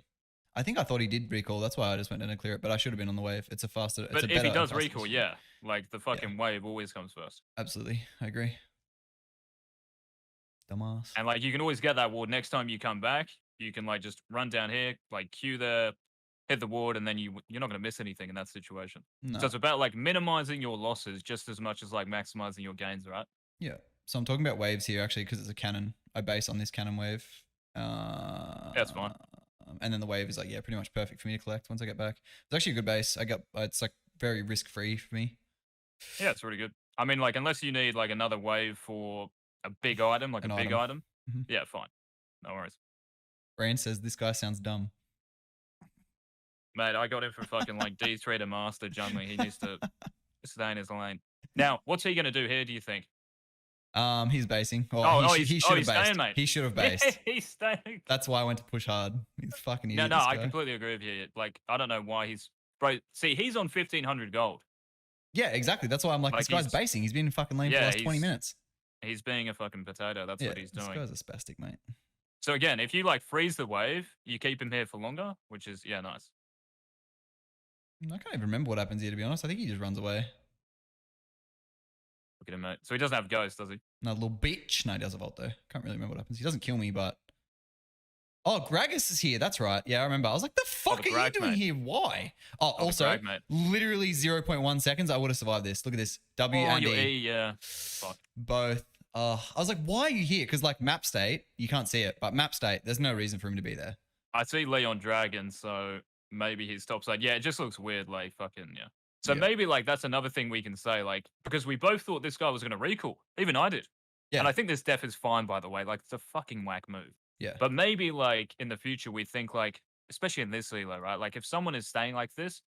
I think I thought he did recall. That's why I just went in and clear it. But I should have been on the wave. It's a faster. It's But a if better he and does faster recall, decision. yeah, like the fucking wave always comes first. Absolutely, I agree. Dumbass. And like you can always get that ward next time you come back. You can like just run down here, like queue there, hit the ward, and then you're not gonna miss anything in that situation. No. So it's about like minimizing your losses just as much as like maximizing your gains, right? Yeah. So I'm talking about waves here actually because it's a cannon. I base on this cannon wave. That's fine. And then the wave is like, yeah, pretty much perfect for me to collect once I get back. It's actually a good base. It's like very risk free for me. Yeah, it's really good. I mean, like unless you need like another wave for a big item, like An a big item. item. Mhm. Yeah, fine. No worries. Brand says this guy sounds dumb. Mate, I got him from fucking like D3 to master jungling. He needs to stay in his lane. Now, what's he gonna do here, do you think? He's basing. He He's should have staying, based. mate. He should have based. He's staying. That's why I went to push hard. He's fucking idiot. No, this I guy. completely agree with you. Like, I don't know why he's Bro, see, he's on 1,500 gold. Yeah, exactly. That's why I'm like, Like, this guy's basing. He's been in fucking lane for the yeah, last 20 minutes. he's being a fucking potato. That's Yeah, what he's this doing. guy's a spastic, mate. So again, if you like freeze the wave, you keep him here for longer, which is, yeah, nice. I can't even remember what happens here, to be honest. I think he just runs away. Look at him, mate. So he doesn't have ghost, does he? No, little bitch. No, he does a vault though. Can't really remember what happens. He doesn't kill me, but oh, Gragas is here. That's right. Yeah, I remember. I was like, the fuck the are you Grag, doing mate. here? Why? Oh, the also, Grag, mate. literally 0.1 seconds. I would have survived this. Look at this. W and your E. E, yeah. Fuck. Both. I was like, why are you here? Because like map state, you can't see it, but map state, there's no reason for him to be there. I see Leon Dragon, so maybe he's topside. Yeah, it just looks weird, like fucking, yeah. So maybe like that's another thing we can say, like, because we both thought this guy was going to recall. Even I did. Yeah. And I think this def is fine, by the way. Like, it's a fucking whack move. Yeah. But maybe like in the future, we think like, especially in this elo, right? Like if someone is staying like this,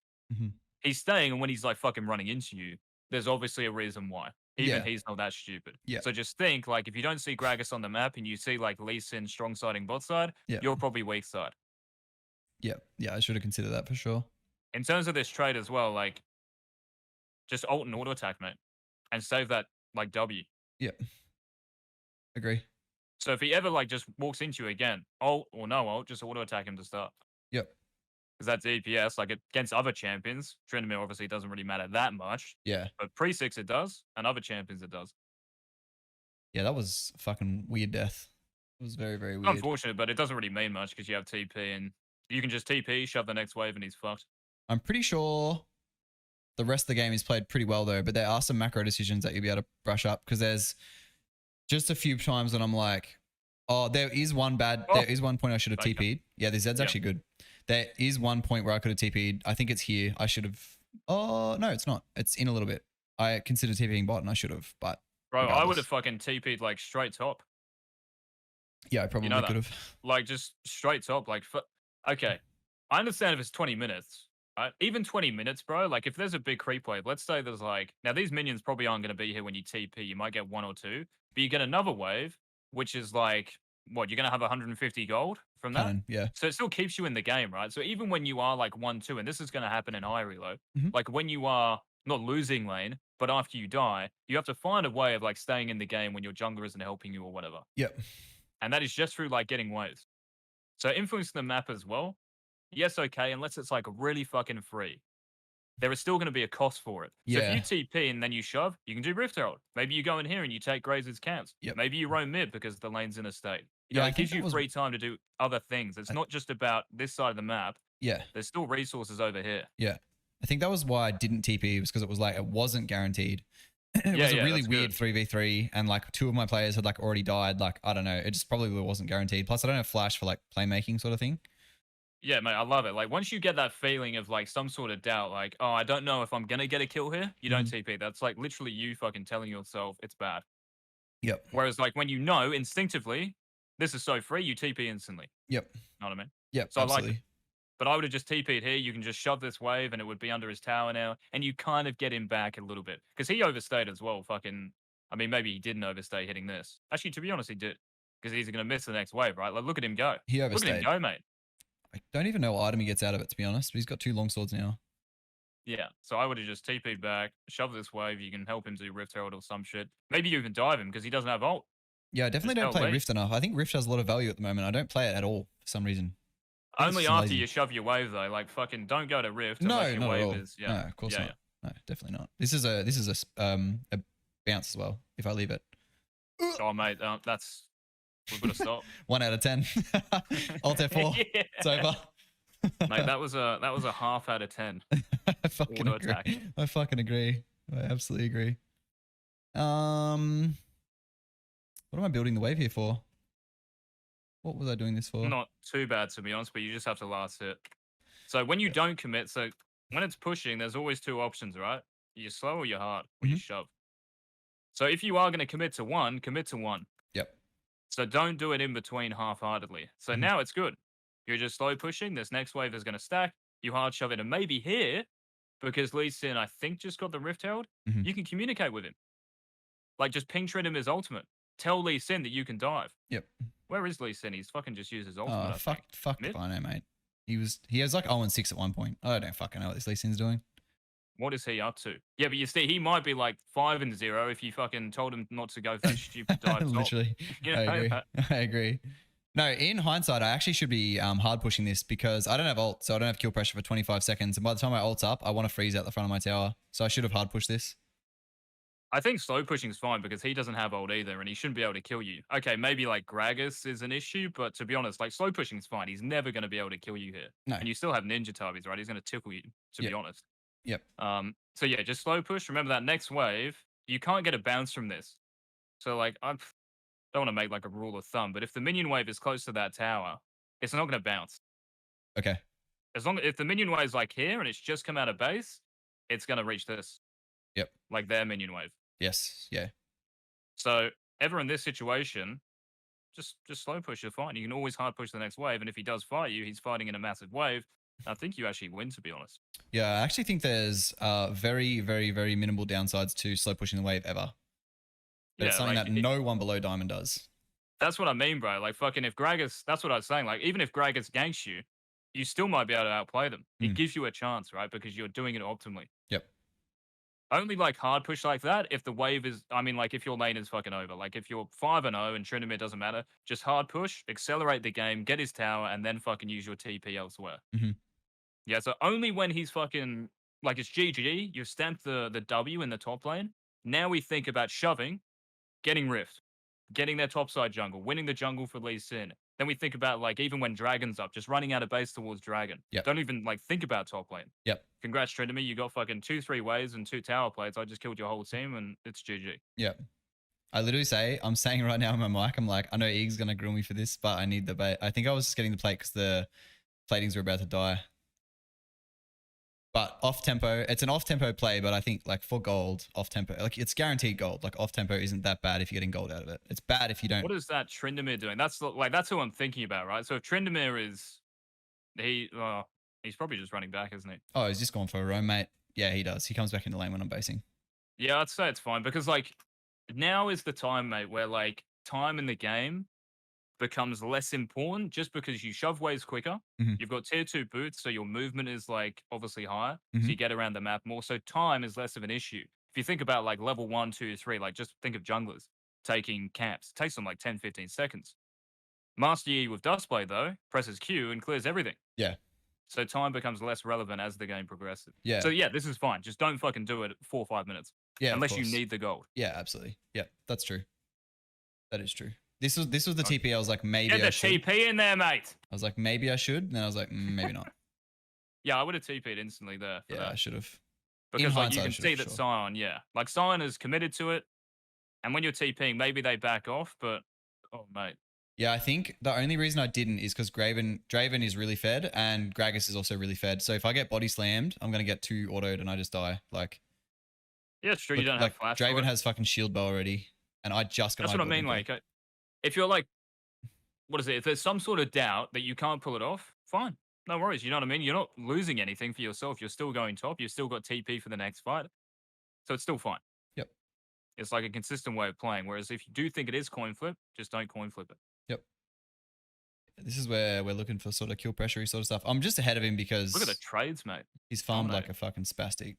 he's staying, and when he's like fucking running into you, there's obviously a reason why. Even he's not that stupid. Yeah. So just think, like, if you don't see Gragas on the map and you see like Lee Sin strong siding bot side, you're probably weak side. Yeah. Yeah, I should have considered that for sure. In terms of this trade as well, like, just ult and auto attack, mate, and save that like W. Yeah. Agree. So if he ever like just walks into you again, ult or no ult, just auto attack him to start. Yep. Because that's DPS. Like against other champions, Tryndamere obviously doesn't really matter that much. Yeah. But pre-6 it does, and other champions it does. Yeah, that was a fucking weird death. It was very, very weird. Unfortunate, but it doesn't really mean much because you have TP and you can just TP, shove the next wave, and he's fucked. I'm pretty sure the rest of the game is played pretty well though, but there are some macro decisions that you'll be able to brush up because there's just a few times when I'm like, oh, there is one point I should have TP'd. Yeah, the Zed's actually good. There is one point where I could have TP'd. I think it's here. I should have. Oh, no, it's not. It's in a little bit. I considered TPing bot and I should have, but. Bro, regardless. I would have fucking TP'd like straight top. Yeah, I probably could have. Like just straight top. Like, okay. I understand if it's 20 minutes, right? Even 20 minutes, bro. Like, if there's a big creep wave, let's say there's like. Now, these minions probably aren't going to be here when you TP. You might get one or two, but you get another wave, which is like, what, you're going to have 150 gold from that? Yeah. So it still keeps you in the game, right? So even when you are like 1-2, and this is going to happen in high reload, like when you are not losing lane, but after you die, you have to find a way of like staying in the game when your jungler isn't helping you or whatever. Yep. And that is just through like getting waves. So influencing the map as well, yes, okay, unless it's like really fucking free. There is still going to be a cost for it. So if you TP and then you shove, you can do Rift Herald. Maybe you go in here and you take Grazer's camps. Maybe you roam mid because the lane's in a state. You know, it gives you free time to do other things. It's not just about this side of the map. Yeah. There's still resources over here. Yeah. I think that was why I didn't TP, was because it was like, it wasn't guaranteed. It was a really weird 3v3 and like two of my players had like already died. Like, I don't know. It just probably wasn't guaranteed. Plus I don't have flash for like playmaking sort of thing. Yeah, mate, I love it. Like, once you get that feeling of, like, some sort of doubt, like, oh, I don't know if I'm going to get a kill here, you don't TP. That's, like, literally you fucking telling yourself it's bad. Yep. Whereas, like, when you know instinctively, this is so free, you TP instantly. Yep. Know what I mean? Yep, so absolutely. I like it. But I would have just TP'd here. You can just shove this wave, and it would be under his tower now, and you kind of get him back a little bit. Because he overstayed as well, fucking... I mean, maybe he didn't overstay hitting this. Actually, to be honest, he did. Because he's going to miss the next wave, right? Like, look at him go. He overstayed. Look at him go, mate. I don't even know what item he gets out of it, to be honest. But he's got 2 long swords now. Yeah, so I would have just TP'd back, shove this wave. You can help him do Rift Herald or some shit. Maybe you even dive him because he doesn't have ult. Yeah, I definitely don't play Rift enough. I think Rift has a lot of value at the moment. I don't play it at all for some reason. Only after you shove your wave, though. Like, fucking don't go to Rift unless your wave is... No, of course not. No, definitely not. This is a bounce as well, if I leave it. Oh, mate, that's... We've got to stop. 1 out of 10. Alt F4. It's over. Mate, that was a half out of 10. I fucking agree. Attack. I fucking agree. I absolutely agree. What am I building the wave here for? What was I doing this for? Not too bad, to be honest, but you just have to last hit. So when you don't commit, so when it's pushing, there's always 2 options, right? You slow or you hard, or you shove. So if you are going to commit to one, commit to one. Yep. So don't do it in between half-heartedly. So now it's good. You're just slow pushing. This next wave is going to stack. You hard shove it. And maybe here, because Lee Sin, I think, just got the Rift Herald, you can communicate with him. Like, just ping trade him his ultimate. Tell Lee Sin that you can dive. Yep. Where is Lee Sin? He's fucking just used his ultimate. Oh, fuck Bino, mate. He has like 0-6 at one point. I don't fucking know what this Lee Sin's doing. What is he up to? Yeah, but you see, he might be like 5-0 if you fucking told him not to go for that stupid dive top. Literally, You I know agree. that? I agree. No, in hindsight, I actually should be hard pushing this because I don't have ult, so I don't have kill pressure for 25 seconds. And by the time my ult's up, I want to freeze out the front of my tower. So I should have hard pushed this. I think slow pushing is fine because he doesn't have ult either, and he shouldn't be able to kill you. Okay, maybe like Gragas is an issue, but to be honest, like slow pushing is fine. He's never going to be able to kill you here, No. and you still have ninja tabbies, right? He's going to tickle you. To be honest. Yep. So yeah, just slow push. Remember that next wave, you can't get a bounce from this. So like, I don't want to make like a rule of thumb, but if the minion wave is close to that tower, it's not going to bounce. Okay. As long if the minion wave is like here and it's just come out of base, it's going to reach this. Yep. Like their minion wave. Yes. Yeah. So ever in this situation, just slow push, you're fine. You can always hard push the next wave, and if he does fight you, he's fighting in a massive wave. I think you actually win, to be honest. Yeah, I actually think there's very, very, very minimal downsides to slow pushing the wave ever. But it's something like, that no one below Diamond does. That's what I mean, bro. Like fucking if Gragas, that's what I was saying. Like even if Gragas ganks you, you still might be able to outplay them. It gives you a chance, right? Because you're doing it optimally. Yep. Only like hard push like that if the wave is, I mean, like if your lane is fucking over. Like if you're 5-0 and Tryndamere doesn't matter, just hard push, accelerate the game, get his tower, and then fucking use your TP elsewhere. Yeah, so only when he's fucking, like it's GG, you've stamped the W in the top lane. Now we think about shoving, getting Rift, getting their topside jungle, winning the jungle for Lee Sin. Then we think about like even when Dragon's up, just running out of base towards Dragon. Yep. Don't even like think about top lane. Yep. Congrats, Tryndamere. You got fucking 2-3 waves and 2 tower plates. I just killed your whole team and it's GG. Yep. I literally I'm saying right now on my mic, I'm like, I know Eag's going to grill me for this, but I need the bait. I think I was just getting the plate because the platings were about to die. But off tempo, it's an off tempo play, but I think like for gold, off tempo, like it's guaranteed gold. Like off tempo isn't that bad if you're getting gold out of it. It's bad if you don't. What is that Tryndamere doing? That's who I'm thinking about, right? So if Tryndamere is, he's probably just running back, isn't he? Oh, he's just going for a roam, mate. Yeah, he does. He comes back in the lane when I'm basing. Yeah, I'd say it's fine because like now is the time, mate, where like time in the game becomes less important just because you shove waves quicker. You've got tier 2 boots, so your movement is like obviously higher. So you get around the map more. So time is less of an issue. If you think about like level 1, 2, 3, like just think of junglers taking camps. It takes them like 10, 15 seconds. Master Yi with Dustblade, though, presses Q and clears everything. Yeah. So time becomes less relevant as the game progresses. Yeah. So yeah, this is fine. Just don't fucking do it at 4 or 5 minutes. Yeah. Unless you need the gold. Yeah, absolutely. Yeah, that's true. That is true. This was the TP. I was like, maybe Get the I should. TP in there, mate. I was like, maybe I should. And then I was like, maybe not. Yeah, I would have TP'd instantly there. Yeah, that. I should have. Because like you can see that Sion, like Sion is committed to it. And when you're TPing, maybe they back off, but oh mate. Yeah, I think the only reason I didn't is because Draven is really fed and Gragas is also really fed. So if I get body slammed, I'm gonna get 2 autoed and I just die. Like, yeah, it's true. You don't have flash. Draven has fucking shield bow already, and I just got. That's what I mean. Like, if you're like, what is it? If there's some sort of doubt that you can't pull it off, fine, no worries. You know what I mean? You're not losing anything for yourself. You're still going top. You've still got TP for the next fight, so it's still fine. Yep. It's like a consistent way of playing. Whereas if you do think it is coin flip, just don't coin flip it. Yep. This is where we're looking for sort of kill pressure sort of stuff. I'm just ahead of him because look at the trades, mate. He's farmed like a fucking spastic.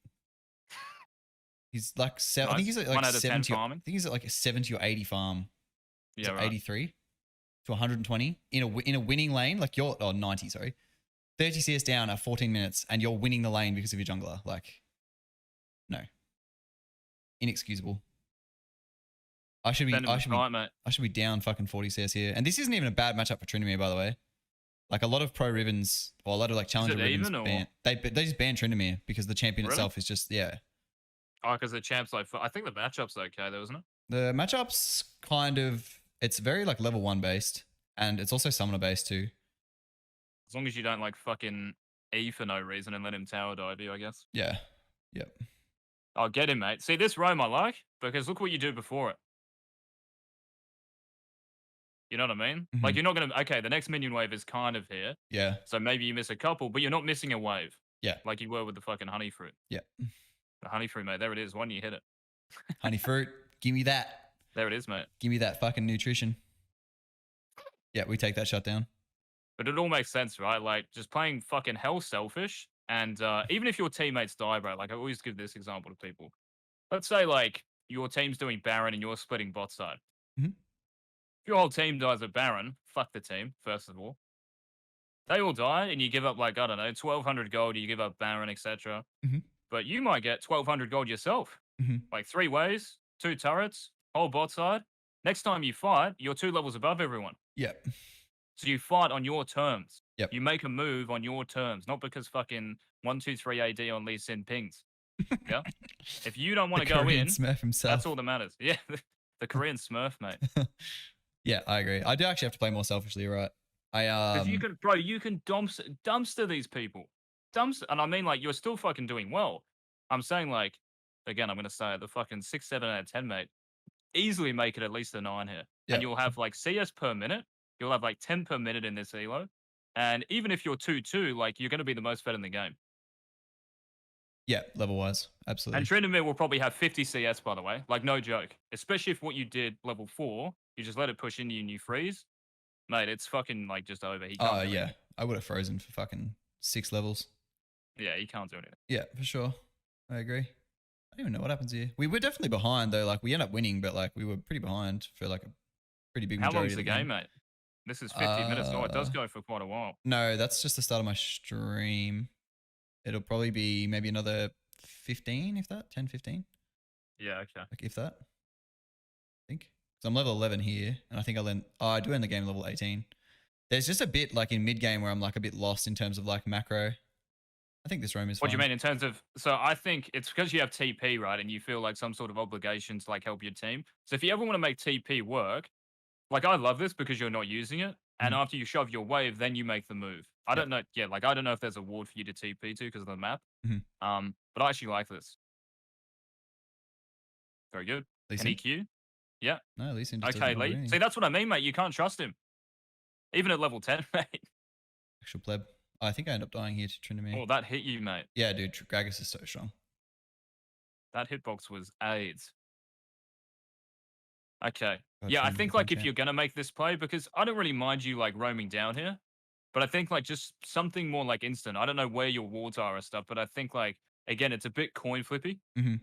He's like Nice. I think he's at 1 like out of 10 70. I farming. think he's at like a 70 or 80 farm. Yeah, right. 83 to 120 in a winning lane. Like you're 90, sorry. 30 CS down at 14 minutes, and you're winning the lane because of your jungler. Like, no, inexcusable. I should be down fucking 40 CS here, and this isn't even a bad matchup for Tryndamere, by the way. Like a lot of pro Rivens or a lot of like challenger Rivens they just ban Tryndamere because the champion itself is just Oh, because the champ's like, I think the matchup's okay though, isn't it? The matchup's kind of, it's very like level 1 based, and it's also summoner based too. As long as you don't like fucking E for no reason and let him tower dive you, I guess. Yeah. Yep. I'll get him, mate. See, this roam I like, because look what you do before it. You know what I mean? Like, you're not going to, okay, the next minion wave is kind of here. Yeah. So maybe you miss a couple, but you're not missing a wave. Yeah. Like you were with the fucking honey fruit. Yeah. The honey fruit, mate. There it is. One, you hit it. Honey fruit. Give me that. There it is, mate. Give me that fucking nutrition. Yeah, we take that shutdown. But it all makes sense, right? Like just playing fucking hell selfish. And even if your teammates die, bro, like I always give this example to people. Let's say like your team's doing Baron and you're splitting bot side. Mhm. If your whole team dies at Baron, fuck the team, first of all. They all die and you give up like, I don't know, 1200 gold, you give up Baron, etc. Mhm. But you might get 1200 gold yourself. Mhm. Like 3 ways, 2 turrets, whole bot side. Next time you fight, you're 2 levels above everyone. Yep. So you fight on your terms. Yep. You make a move on your terms, not because fucking 123 AD on Lee Sin pings. Yeah. If you don't The want to go Korean in, Smurf that's himself. all that matters. Yeah. The Korean Smurf, mate. Yeah, I agree. I do actually have to play more selfishly, right? I Because you can, bro, you can dumpster these people. Dumpster. And I mean, like, you're still fucking doing well. I'm saying, like, again, I'm going to say it, the fucking 6, 7 out of 10, mate. Easily make it at least a 9 here. And yeah. you'll have like CS per minute. You'll have like 10 per minute in this elo. And even if you're 2-2, like, you're going to be the most fed in the game. Yeah, level wise. And Absolutely. Tryndamere will probably have 50 CS, by the way. Like, no joke. Especially if what you did level 4, you just let it push into you and you freeze. Mate, it's fucking, like, just over. He can't Oh do yeah. anything. I would have frozen for fucking 6 levels. Yeah, he can't do anything. Yeah, for sure. I agree. I don't even know what happens here. We were definitely behind though. Like we end up winning, but like we were pretty behind for like a pretty big How majority long's of the the game, game. mate? This is 50 minutes. Oh, it does go for quite a while. No, that's just the start of my stream. It'll probably be maybe another 15, if that, 10, 15. Yeah, okay. Like if that. I think. So I'm level 11 here, and I think I do end the game level 18. There's just a bit like in mid game where I'm like a bit lost in terms of like macro. I think this roam is What do you fine. mean in terms of? So I think it's because you have TP, right? And you feel like some sort of obligation to like help your team. So if you ever want to make TP work, like I love this because you're not using it. And Mhm. after you shove your wave, then you make the move. I Yep. don't know. Yeah, like I don't know if there's a ward for you to TP to because of the map. Mhm. But I actually like this. Very good. Lee Any Sin? Q? Yeah. No, Lee Sin just doesn't Okay, know what Lee. we're See, doing. that's what I mean, mate. You can't trust him. Even at level 10, mate. Actual pleb. I think I end up dying here to Tryndamere. Oh, that hit you, mate. Yeah, dude, Gragas is so strong. That hitbox was AIDS. Okay. God, Yeah, I Tryndamere's a think fun like if champ. you're gonna make this play, because I don't really mind you like roaming down here, but I think like just something more like instant. I don't know where your wards are and stuff, but I think like again, it's a bit coin flippy. Mhm.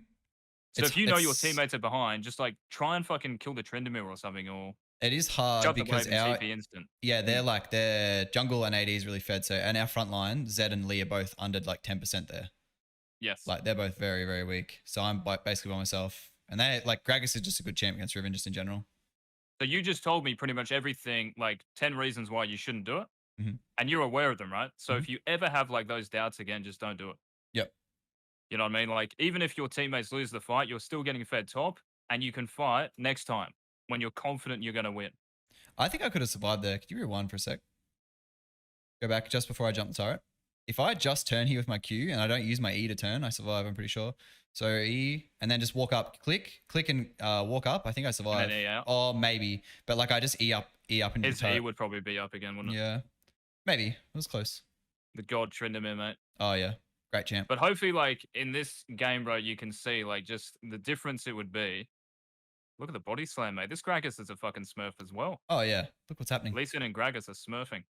So if you know your teammates are behind, just like try and fucking kill the Tryndamere or something, or It is hard shove the because wave and TP instant. they're like their jungle and AD is really fed. So and our front line, Zed and Lee are both under like 10% there. Yes. Like they're both very, very weak. So I'm basically by myself. And they like Gragas is just a good champ against Riven just in general. So you just told me pretty much everything, like 10 reasons why you shouldn't do it. Mhm. And you're aware of them, right? So Mhm. if you ever have like those doubts again, just don't do it. Yep. You know what I mean? Like, even if your teammates lose the fight, you're still getting fed top and you can fight next time when you're confident you're going to win. I think I could have survived there. Could you rewind for a sec? Go back just before I jump the turret. If I just turn here with my Q and I don't use my E to turn, I survive, I'm pretty sure. So E, and then just walk up, click and walk up. I think I survive. And then E out. Oh, maybe. But like I just E up into the His turret. E would probably be up again, wouldn't it? Yeah. Maybe. It was close. The god Tryndamere, mate. Oh, yeah. Great champ. But hopefully, like, in this game, bro, you can see, like, just the difference it would be. Look at the body slam, mate. This Gragas is a fucking smurf as well. Oh, yeah. Look what's happening. Lee Sin and Gragas are smurfing.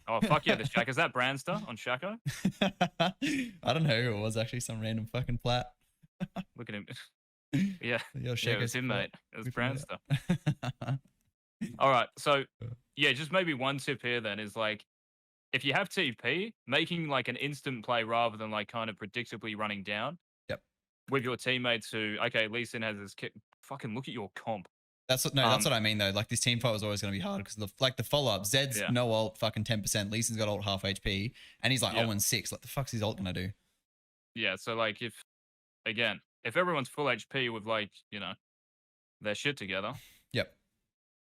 Oh, fuck yeah, this Shaq. Is that Brandster on Shaco? I don't know who it was, actually. Some random fucking plat. Look at him. Yeah. Yo, Yeah, it was him, mate. It was We found Brandster. All right. So, yeah, just maybe one tip here then is like, if you have TP, making like an instant play rather than like kind of predictably running down. Yep. With your teammates who, okay, Lee Sin has his kick. Fucking look at your comp. That's what I mean though. Like this team fight was always going to be hard because the follow up, Zed's Yeah. no ult, fucking 10%. Lee Sin's got ult half HP, and he's like Yeah. 0-6. Like the fuck's his ult gonna do? Yeah. So like if everyone's full HP with like, their shit together, Yep.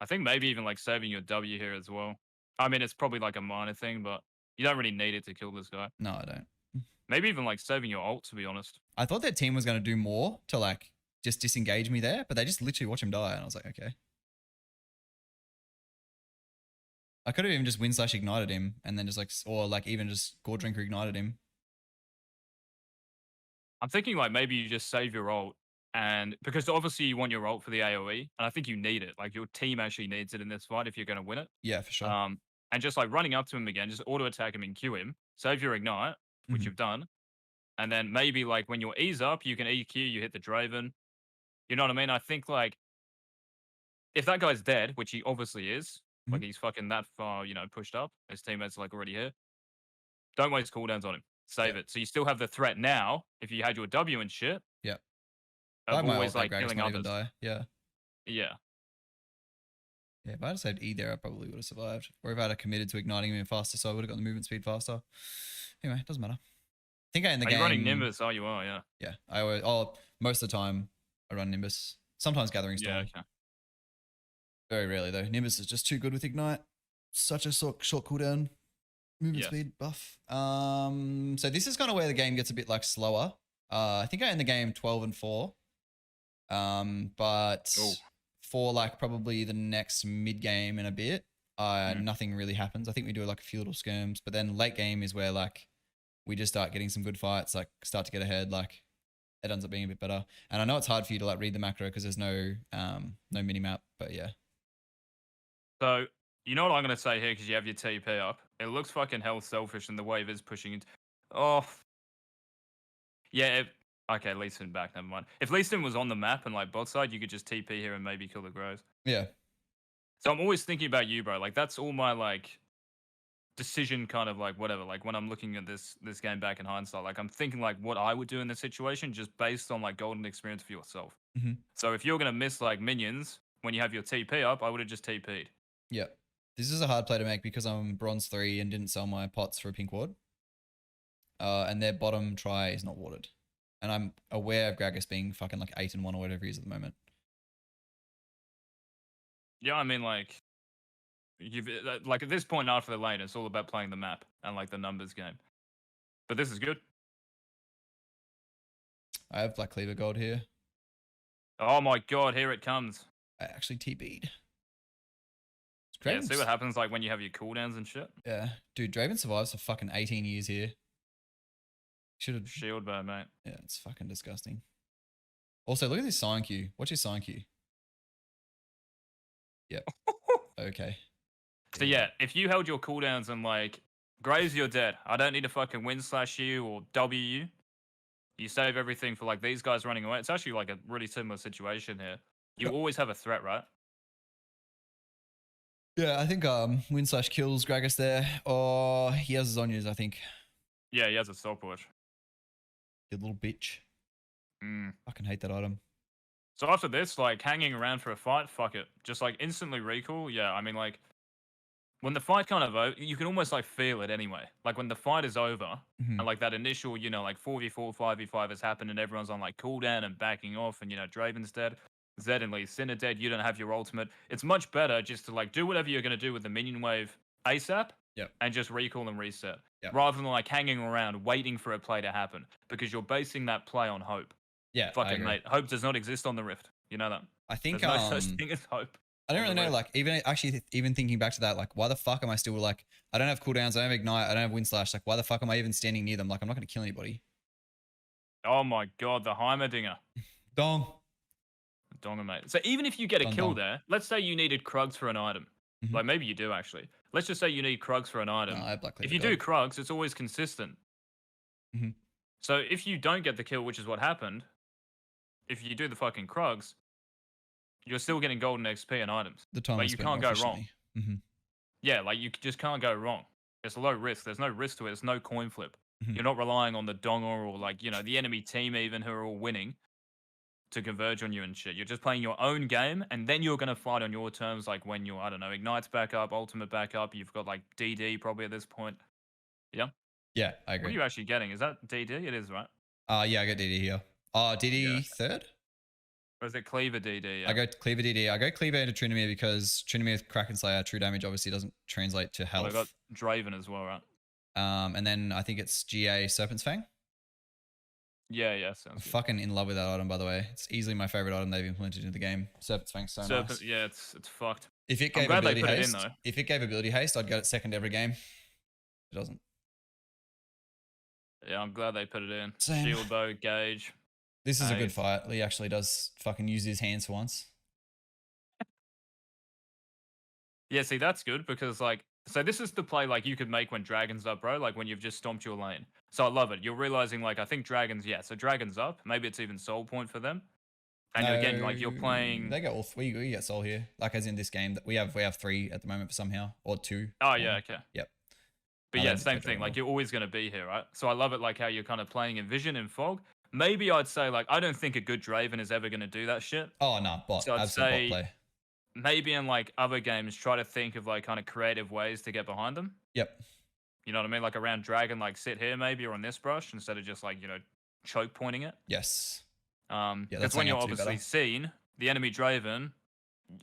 I think maybe even like saving your W here as well. I mean, it's probably like a minor thing, but you don't really need it to kill this guy. No, I don't. Maybe even like saving your ult, to be honest. I thought their team was going to do more to like just disengage me there, but they just literally watch him die, and I was like, okay. I could have even just win/ignited him, and then just like, or like even just Gore Drinker ignited him. I'm thinking like maybe you just save your ult, and because obviously you want your ult for the AoE, and I think you need it. Like your team actually needs it in this fight if you're going to win it. Yeah, for sure. and just like running up to him again, just auto attack him and Q him, save your ignite, which Mhm. you've done, and then maybe like when your E's up, you can EQ, you hit the Draven. You know what I mean? I think like if that guy's dead, which he obviously is, Mhm. like he's fucking that far, pushed up, his teammates are like already here. Don't waste cooldowns on him. Yeah. Save it. So you still have the threat now, if you had your W and shit, Yeah. If I of had my always ult, that like Gragas killing might even others. die. Yeah. Yeah. Yeah, if I had saved E there, I probably would have survived. Or if I had committed to igniting him faster, so I would have got the movement speed faster. Anyway, it doesn't matter. I think I end the Are you running game. Nimbus? Oh, you are, yeah. Yeah, I always. Oh, most of the time I run Nimbus. Sometimes Gathering Yeah, Storm. okay. Very rarely though. Nimbus is just too good with ignite. Such a short cooldown, movement Yes. speed buff. So this is kind of where the game gets a bit like slower. I think I end the game 12-4. But Oh. for like probably the next mid game and a bit, nothing really happens. I think we do like a few little skirms, but then late game is where like we just start getting some good fights, like start to get ahead. Like it ends up being a bit better. And I know it's hard for you to like read the macro because there's no mini map, but yeah. So, you know what I'm going to say here because you have your TP up? It looks fucking hell selfish and the wave is pushing it. Oh. Yeah, okay, Lee Sin back, never mind. If Lee Sin was on the map and like bot side, you could just TP here and maybe kill the Groves. Yeah. So I'm always thinking about you, bro. Like that's all my like decision kind of like whatever. Like when I'm looking at this game back in hindsight, like I'm thinking like what I would do in this situation just based on like golden experience for yourself. Mm-hmm. So if you're gonna miss like minions when you have your TP up, I would have just TP'd. Yeah. This is a hard play to make because I'm bronze 3 and didn't sell my pots for a pink ward. And their bottom try is not watered. And I'm aware of Gragas being fucking like 8-1 or whatever he is at the moment. Yeah, I mean like you've like at this point after the lane, it's all about playing the map and like the numbers game. But this is good. I have Black Cleaver gold here. Oh my god, here it comes. I actually TB'd. Yeah, see what happens like when you have your cooldowns and shit? Yeah. Dude, Draven survives for fucking 18 years here. Should have. Shield bear, mate. Yeah, it's fucking disgusting. Also, look at this sign queue. What's your sign queue? Yep. Okay. So yeah, if you held your cooldowns and like Graves, you're dead. I don't need to fucking win slash you or W you. You save everything for like these guys running away. It's actually like a really similar situation here. You always have a threat, right? Yeah, I think win slash kills Gragas there. Or he has Zonias, I think. Yeah, he has a stopwatch. You little bitch. Fucking hate that item. So after this, like hanging around for a fight, fuck it. Just like instantly recall. Yeah, I mean like when the fight kind of over, you can almost like feel it anyway. Like when the fight is over and like that initial, like 4v4, 5v5 has happened and everyone's on like cooldown and backing off and Draven's dead. Zed and Lee Sin are dead. You don't have your ultimate. It's much better just to like do whatever you're going to do with the minion wave ASAP and just recall and reset rather than like hanging around waiting for a play to happen because you're basing that play on hope. Yeah, fucking mate. Hope does not exist on the Rift. You know that. I think there's no such thing as hope. I don't really know. Like even thinking back to that, like why the fuck am I still like I don't have cooldowns, I don't have ignite, I don't have wind slash. Like why the fuck am I even standing near them? Like I'm not going to kill anybody. Oh my god, the Heimerdinger. Dong. Donger, mate. So even if you get a kill there, let's say you needed Krugs for an item. Like maybe you do actually. Let's just say you need Krugs for an item. No, I have Black Cleaver if you do Krugs, it's always consistent. So if you don't get the kill, which is what happened, if you do the fucking Krugs, you're still getting golden XP and items. The time like you can't go wrong. Yeah, like you just can't go wrong. It's low risk. There's no risk to it. There's no coin flip. You're not relying on the Donger or like, the enemy team even who are all winning to converge on you and shit. You're just playing your own game and then you're going to fight on your terms like when you're, I don't know, Ignite's back up, Ultimate back up. You've got like DD probably at this point. Yeah? Yeah, I agree. What are you actually getting? Is that DD? It is, right? Yeah, I get DD here. DD third? Or is it Cleaver DD? Yeah. I go Cleaver DD. I go Cleaver into Trinimir because Trinimir with Kraken Slayer, true damage obviously doesn't translate to health. Well, I got Draven as well, right? And then I think it's GA Serpent's Fang. Yeah, sounds good. Fucking in love with that item, by the way. It's easily my favorite item they've implemented into the game. Serpent's Fang's so nice. Yeah, it's fucked. If it gave ability haste, if it gave ability haste, I'd get it second every game. It doesn't. Yeah, I'm glad they put it in. Same. Shield bow, gauge. This is a good fight. Lee actually does fucking use his hands for once. Yeah, see, that's good because like So this is the play like you could make when Dragon's up, bro. Like when you've just stomped your lane. So I love it. You're realizing like I think Dragon's so Dragon's up. Maybe it's even soul point for them. And No, again, like you're playing. they get all three. We get soul here, like as in this game that we have three at the moment for somehow or two. Oh yeah, okay. Yep. But yeah, same thing. Like you're always going to be here, right? So I love it, like how you're kind of playing in Vision and Fog. Maybe I'd say like I don't think a good Draven is ever going to do that shit. Oh no, bot. So I'd Absolute bot say play. maybe in like other games, try to think of like kind of creative ways to get behind them. Yep. You know what I mean? Like around Dragon, like sit here maybe or on this brush instead of just like choke pointing it. Yes. Because when you're obviously seen the enemy Draven,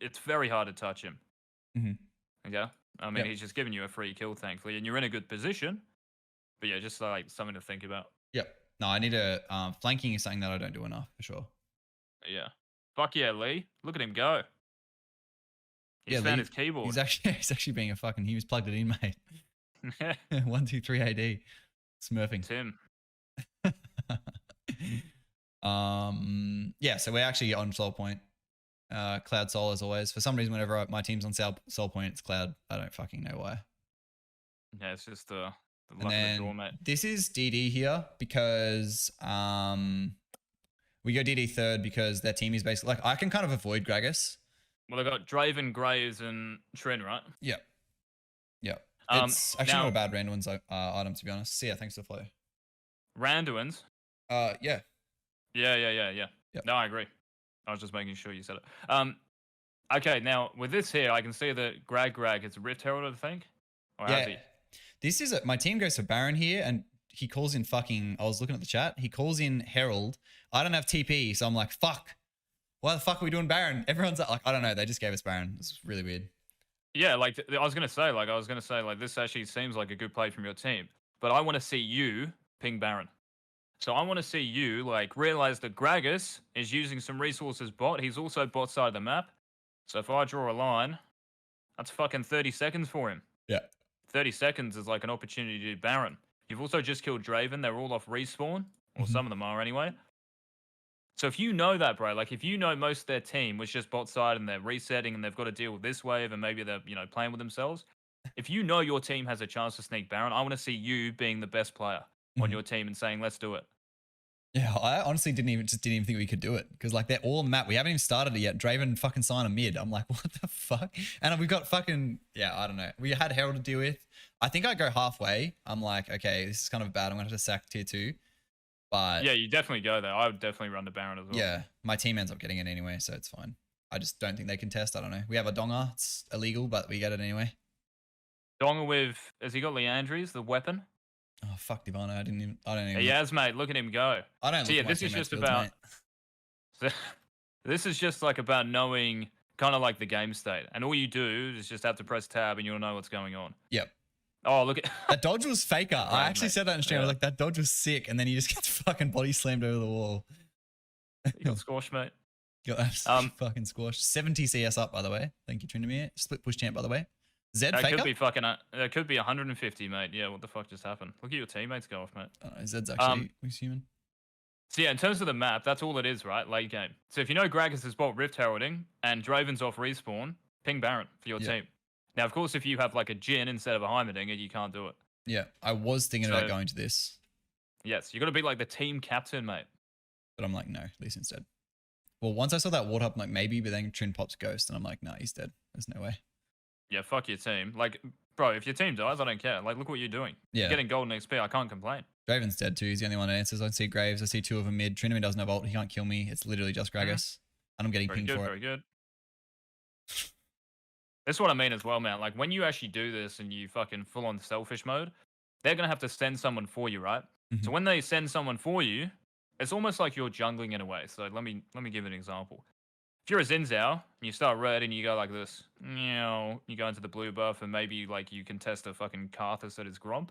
it's very hard to touch him. Yeah. I mean, he's just giving you a free kill, thankfully, and you're in a good position. But yeah, just like something to think about. Yep. No, I need a flanking is something that I don't do enough for sure. Yeah. Fuck yeah, Lee. Look at him go. He's found his keyboard. He's actually being a fucking. He was plugged it in, mate. 1, 2, 3 AD. Smurfing. Tim. Yeah. So we're actually on soul point. Cloud soul as always. For some reason, whenever my team's on soul point, it's cloud. I don't fucking know why. Yeah, it's just the luck of the draw, mate. This is DD here because we go DD third because their team is basically like I can kind of avoid Gragas. Well, they got Draven, Graves, and Trin, right? Yep. Yep. It's actually not a bad Randuin's item to be honest. So yeah, thanks for the flow. Randuin's? Yeah. Yeah. Yep. No, I agree. I was just making sure you said it. Okay, now with this here, I can see that Grag is Rift Herald, I think. Or has he? This is my team goes for Baron here, and he calls in fucking. I was looking at the chat. He calls in Herald. I don't have TP, so I'm like, fuck. Why the fuck are we doing Baron? Everyone's like, I don't know. They just gave us Baron. It's really weird. Yeah, like I was gonna say, this actually seems like a good play from your team, but I want to see you ping Baron. So I want to see you like realize that Gragas is using some resources bot. He's also bot side of the map. So if I draw a line, that's fucking 30 seconds for him. Yeah. 30 seconds is like an opportunity to do Baron. You've also just killed Draven. They're all off respawn, or some of them are anyway. So if you know that, bro, like if you know most of their team was just bot side and they're resetting and they've got to deal with this wave and maybe they're, playing with themselves. If you know your team has a chance to sneak Baron, I want to see you being the best player on your team and saying, let's do it. Yeah, I honestly didn't even think we could do it because like they're all on the map. We haven't even started it yet. Draven fucking signed a mid. I'm like, what the fuck? And we've got fucking I don't know. We had Herald to deal with. I think I go halfway. I'm like, okay, this is kind of bad. I'm gonna have to sack tier 2. But yeah, you definitely go there. I would definitely run to Baron as well. Yeah, my team ends up getting it anyway, so it's fine. I just don't think they can test. I don't know. We have a Donga. It's illegal, but we get it anyway. Donga has he got Leandries, the weapon? Oh fuck Divana! I don't even. He has, mate. Look at him go. I don't. So yeah, this is just about. So, this is just like about knowing kind of like the game state, and all you do is just have to press tab, and you'll know what's going on. Yep. Oh, look at that dodge was faker. I actually said that in stream. I was like, that dodge was sick, and then he just gets fucking body slammed over the wall. You got squashed, mate. Got fucking squashed. 70 CS up, by the way. Thank you, Trinamir. Split push champ, by the way. Zed that faker? Could be fucking. That could be 150, mate. Yeah, what the fuck just happened? Look at your teammates go off, mate. Zed's actually human. So yeah, in terms of the map, that's all it is, right? Late game. So if you know Gragas is bot Rift Heralding and Draven's off respawn, ping Baron for your team. Now, of course, if you have like a Jhin instead of a Heimerdinger, you can't do it. Yeah, I was thinking about going to this. Yes, you got to be like the team captain, mate. But I'm like, no, this instead. Well, once I saw that ward up, I'm like, maybe, but then Trin pops Ghost, and I'm like, nah, he's dead. There's no way. Yeah, fuck your team. Like, bro, if your team dies, I don't care. Like, look what you're doing. Yeah. You're getting golden XP. I can't complain. Draven's dead too. He's the only one that answers. I see Graves. I see 2 of them mid. Trinity doesn't have ult. He can't kill me. It's literally just Gragas. And I'm getting pinged for it. Very good. That's what I mean as well, man. Like, when you actually do this and you fucking full on selfish mode, they're going to have to send someone for you, right? So when they send someone for you, it's almost like you're jungling in a way. So let me give an example. If you're a Zinzao and you start red and you go like this, you go into the blue buff and maybe like you can test a fucking Karthus at his Gromp.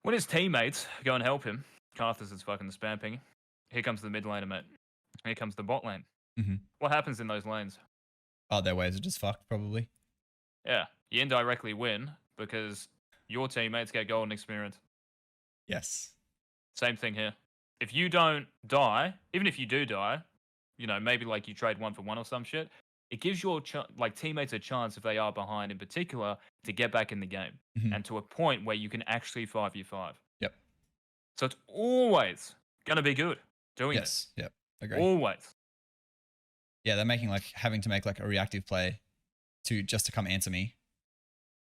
When his teammates go and help him, Karthus is fucking spamming. Here comes the mid laner, mate. Here comes the bot lane. What happens in those lanes? Oh, their ways are just fucked, probably. Yeah, you indirectly win because your teammates get golden experience. Yes. Same thing here. If you don't die, even if you do die, maybe like you trade 1 for 1 or some shit, it gives your like teammates a chance if they are behind in particular to get back in the game Mhm. and to a point where you can actually 5v5. Yep. So it's always gonna be good doing this. Yes. Yep. Agree. Always. Yeah, they're making like having to make like a reactive play to just to come answer me,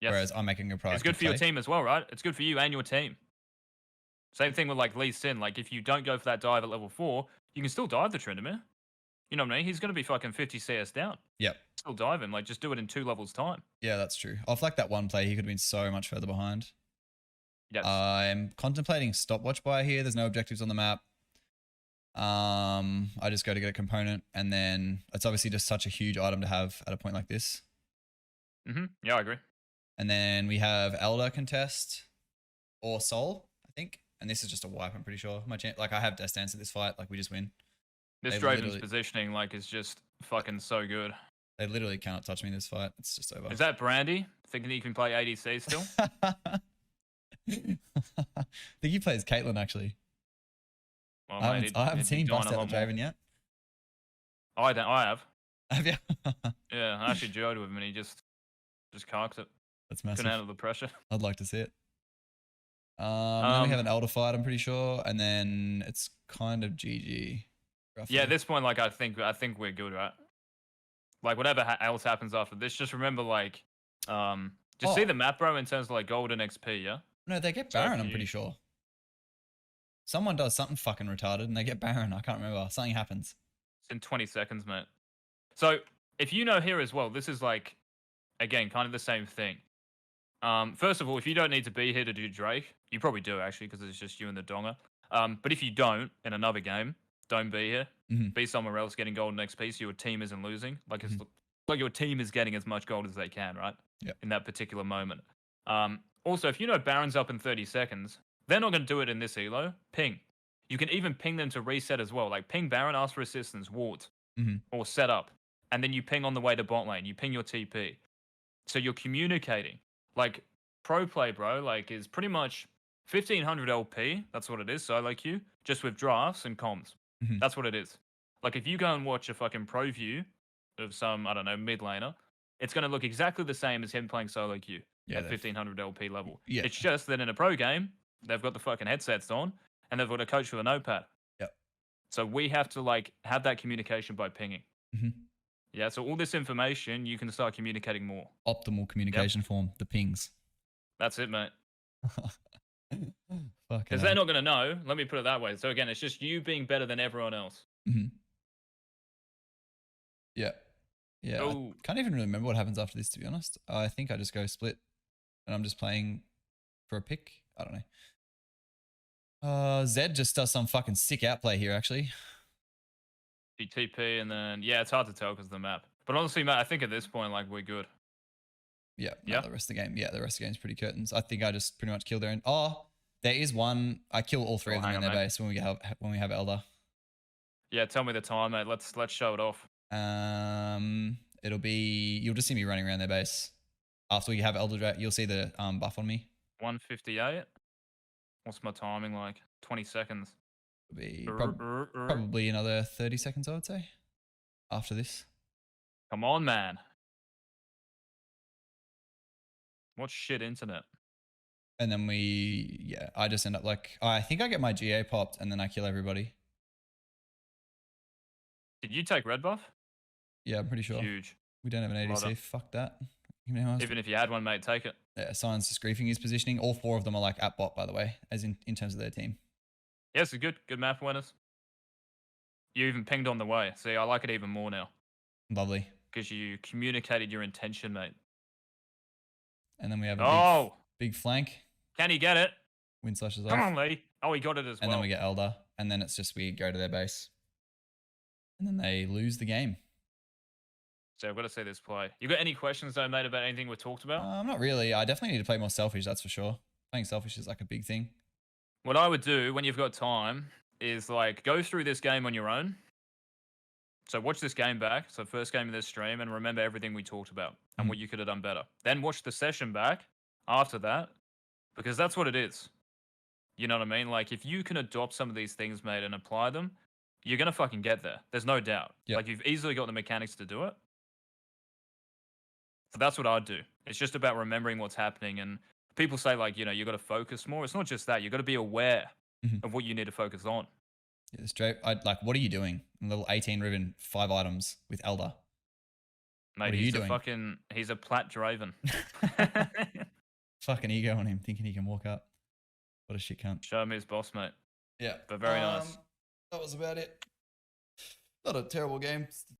Yes. whereas I'm making a It's good proactive for your play. team as well, right? It's good for you and your team. Same thing with like Lee Sin. Like if you don't go for that dive at level 4, you can still dive the Tryndamere. You know what I mean? He's gonna be fucking 50 CS down. Yep. Still dive him. Like just do it in 2 levels time. Yeah, that's true. Off like that one play, he could have been so much further behind. Yes. I'm contemplating stopwatch buy here. There's no objectives on the map. I just go to get a component, and then it's obviously just such a huge item to have at a point like this. Yeah, I agree. And then we have Elder contest or Soul, I think. And this is just a wipe, I'm pretty sure. Like I have Death Dance in this fight, like we just win. This They Draven's literally- positioning like is just fucking so good. They literally cannot touch me in this fight. It's just over. Is that Brandy? Thinking he can play ADC still? I think he plays Caitlyn actually. Well, I mate, haven't he'd be seen him doing bust a out lot the more. Draven yet. I have. Have you? Yeah, I actually duoed with him and he just carked it. That's Couldn't massive. handle the pressure. I'd like to see it. Then we have an Elder fight, I'm pretty sure, and then it's kind of GG. Roughly. Yeah, at this point, like I think we're good, right? Like whatever else happens after this, just remember like, just see the map, bro, in terms of like golden XP, yeah. No, they get So Baron. I'm pretty sure. Someone does something fucking retarded, and they get Baron. I can't remember. Something happens. It's in 20 seconds, mate. So if you know here as well, this is like, again, kind of the same thing. First of all, if you don't need to be here to do Drake, you probably do actually, because it's just you and the Donger. But if you don't in another game, don't be here. Be somewhere else getting golden XP so your team isn't losing. Like it's like your team is getting as much gold as they can, right? Yep. In that particular moment. Also, if you know Baron's up in 30 seconds, they're not going to do it in this elo. Ping. You can even ping them to reset as well. Like ping Baron, ask for assistance, ward, or set up. And then you ping on the way to bot lane. You ping your TP. So you're communicating. Like pro play, bro, like is pretty much 1500 LP. That's what it is. Solo queue, just with drafts and comms. That's what it is. Like if you go and watch a fucking pro view of some, I don't know, mid laner, it's going to look exactly the same as him playing solo queue at 1500 LP level. Yeah. It's just that in a pro game, they've got the fucking headsets on and they've got a coach with a notepad. Yep. So we have to like have that communication by pinging. Yeah, so all this information, you can start communicating more. Optimal communication form, the pings. That's it, mate. Because Because they're not going to know. Let me put it that way. So again, it's just you being better than everyone else. Yeah. Yeah. I can't even remember what happens after this, to be honest. I think I just go split and I'm just playing for a pick. I don't know. Zed just does some fucking sick outplay here, actually. TP and then, yeah, it's hard to tell because of the map. But honestly, Matt, I think at this point, like, we're good. Yeah. No, the rest of the game. Yeah, the rest of the game's pretty curtains. I think I just pretty much killed their own. Oh, there is one. I kill all three of them in their base when we have Elder. Yeah, tell me the time, mate. Let's show it off. It'll be, you'll just see me running around their base. After we have Elder Drake, you'll see the buff on me. 158. What's my timing like? 20 seconds. It'll be probably another 30 seconds, I would say, after this. Come on, man. What shit internet? And then I just end up like, I think I get my GA popped and then I kill everybody. Did you take red buff? Yeah, I'm pretty sure. Huge. We don't have an ADC. Fuck that. Even if you had one, mate, take it. Yeah, Science just griefing his positioning. All four of them are like at bot, by the way, as in terms of their team. Yeah, it's a good map winners. You even pinged on the way. See, I like it even more now. Lovely. Because you communicated your intention, mate. And then we have a big flank. Can he get it? Wind slashes off. Come on, Lee. Oh, he got it as well. And then we get Elder. And then it's just we go to their base. And then they lose the game. So I've got to see this play. You got any questions though, mate, about anything we talked about? Not really. I definitely need to play more selfish, that's for sure. Playing selfish is like a big thing. What I would do when you've got time is like go through this game on your own. So watch this game back. So first game of this stream and remember everything we talked about and what you could have done better. Then watch the session back after that because that's what it is. You know what I mean? Like if you can adopt some of these things, mate, and apply them, you're going to fucking get there. There's no doubt. Yep. Like you've easily got the mechanics to do it. But that's what I'd do. It's just about remembering what's happening. And people say, like, you know, you got to focus more. It's not just that. You got to be aware Mhm. of what you need to focus on. Yeah, straight. Like, what are you doing? Level 18 Riven, 5 items with Elder. Mate, What are you doing? he's a plat Draven. Fucking ego on him, thinking he can walk up. What a shit cunt. Show me his boss, mate. Yeah. But very nice. That was about it. Not a terrible game.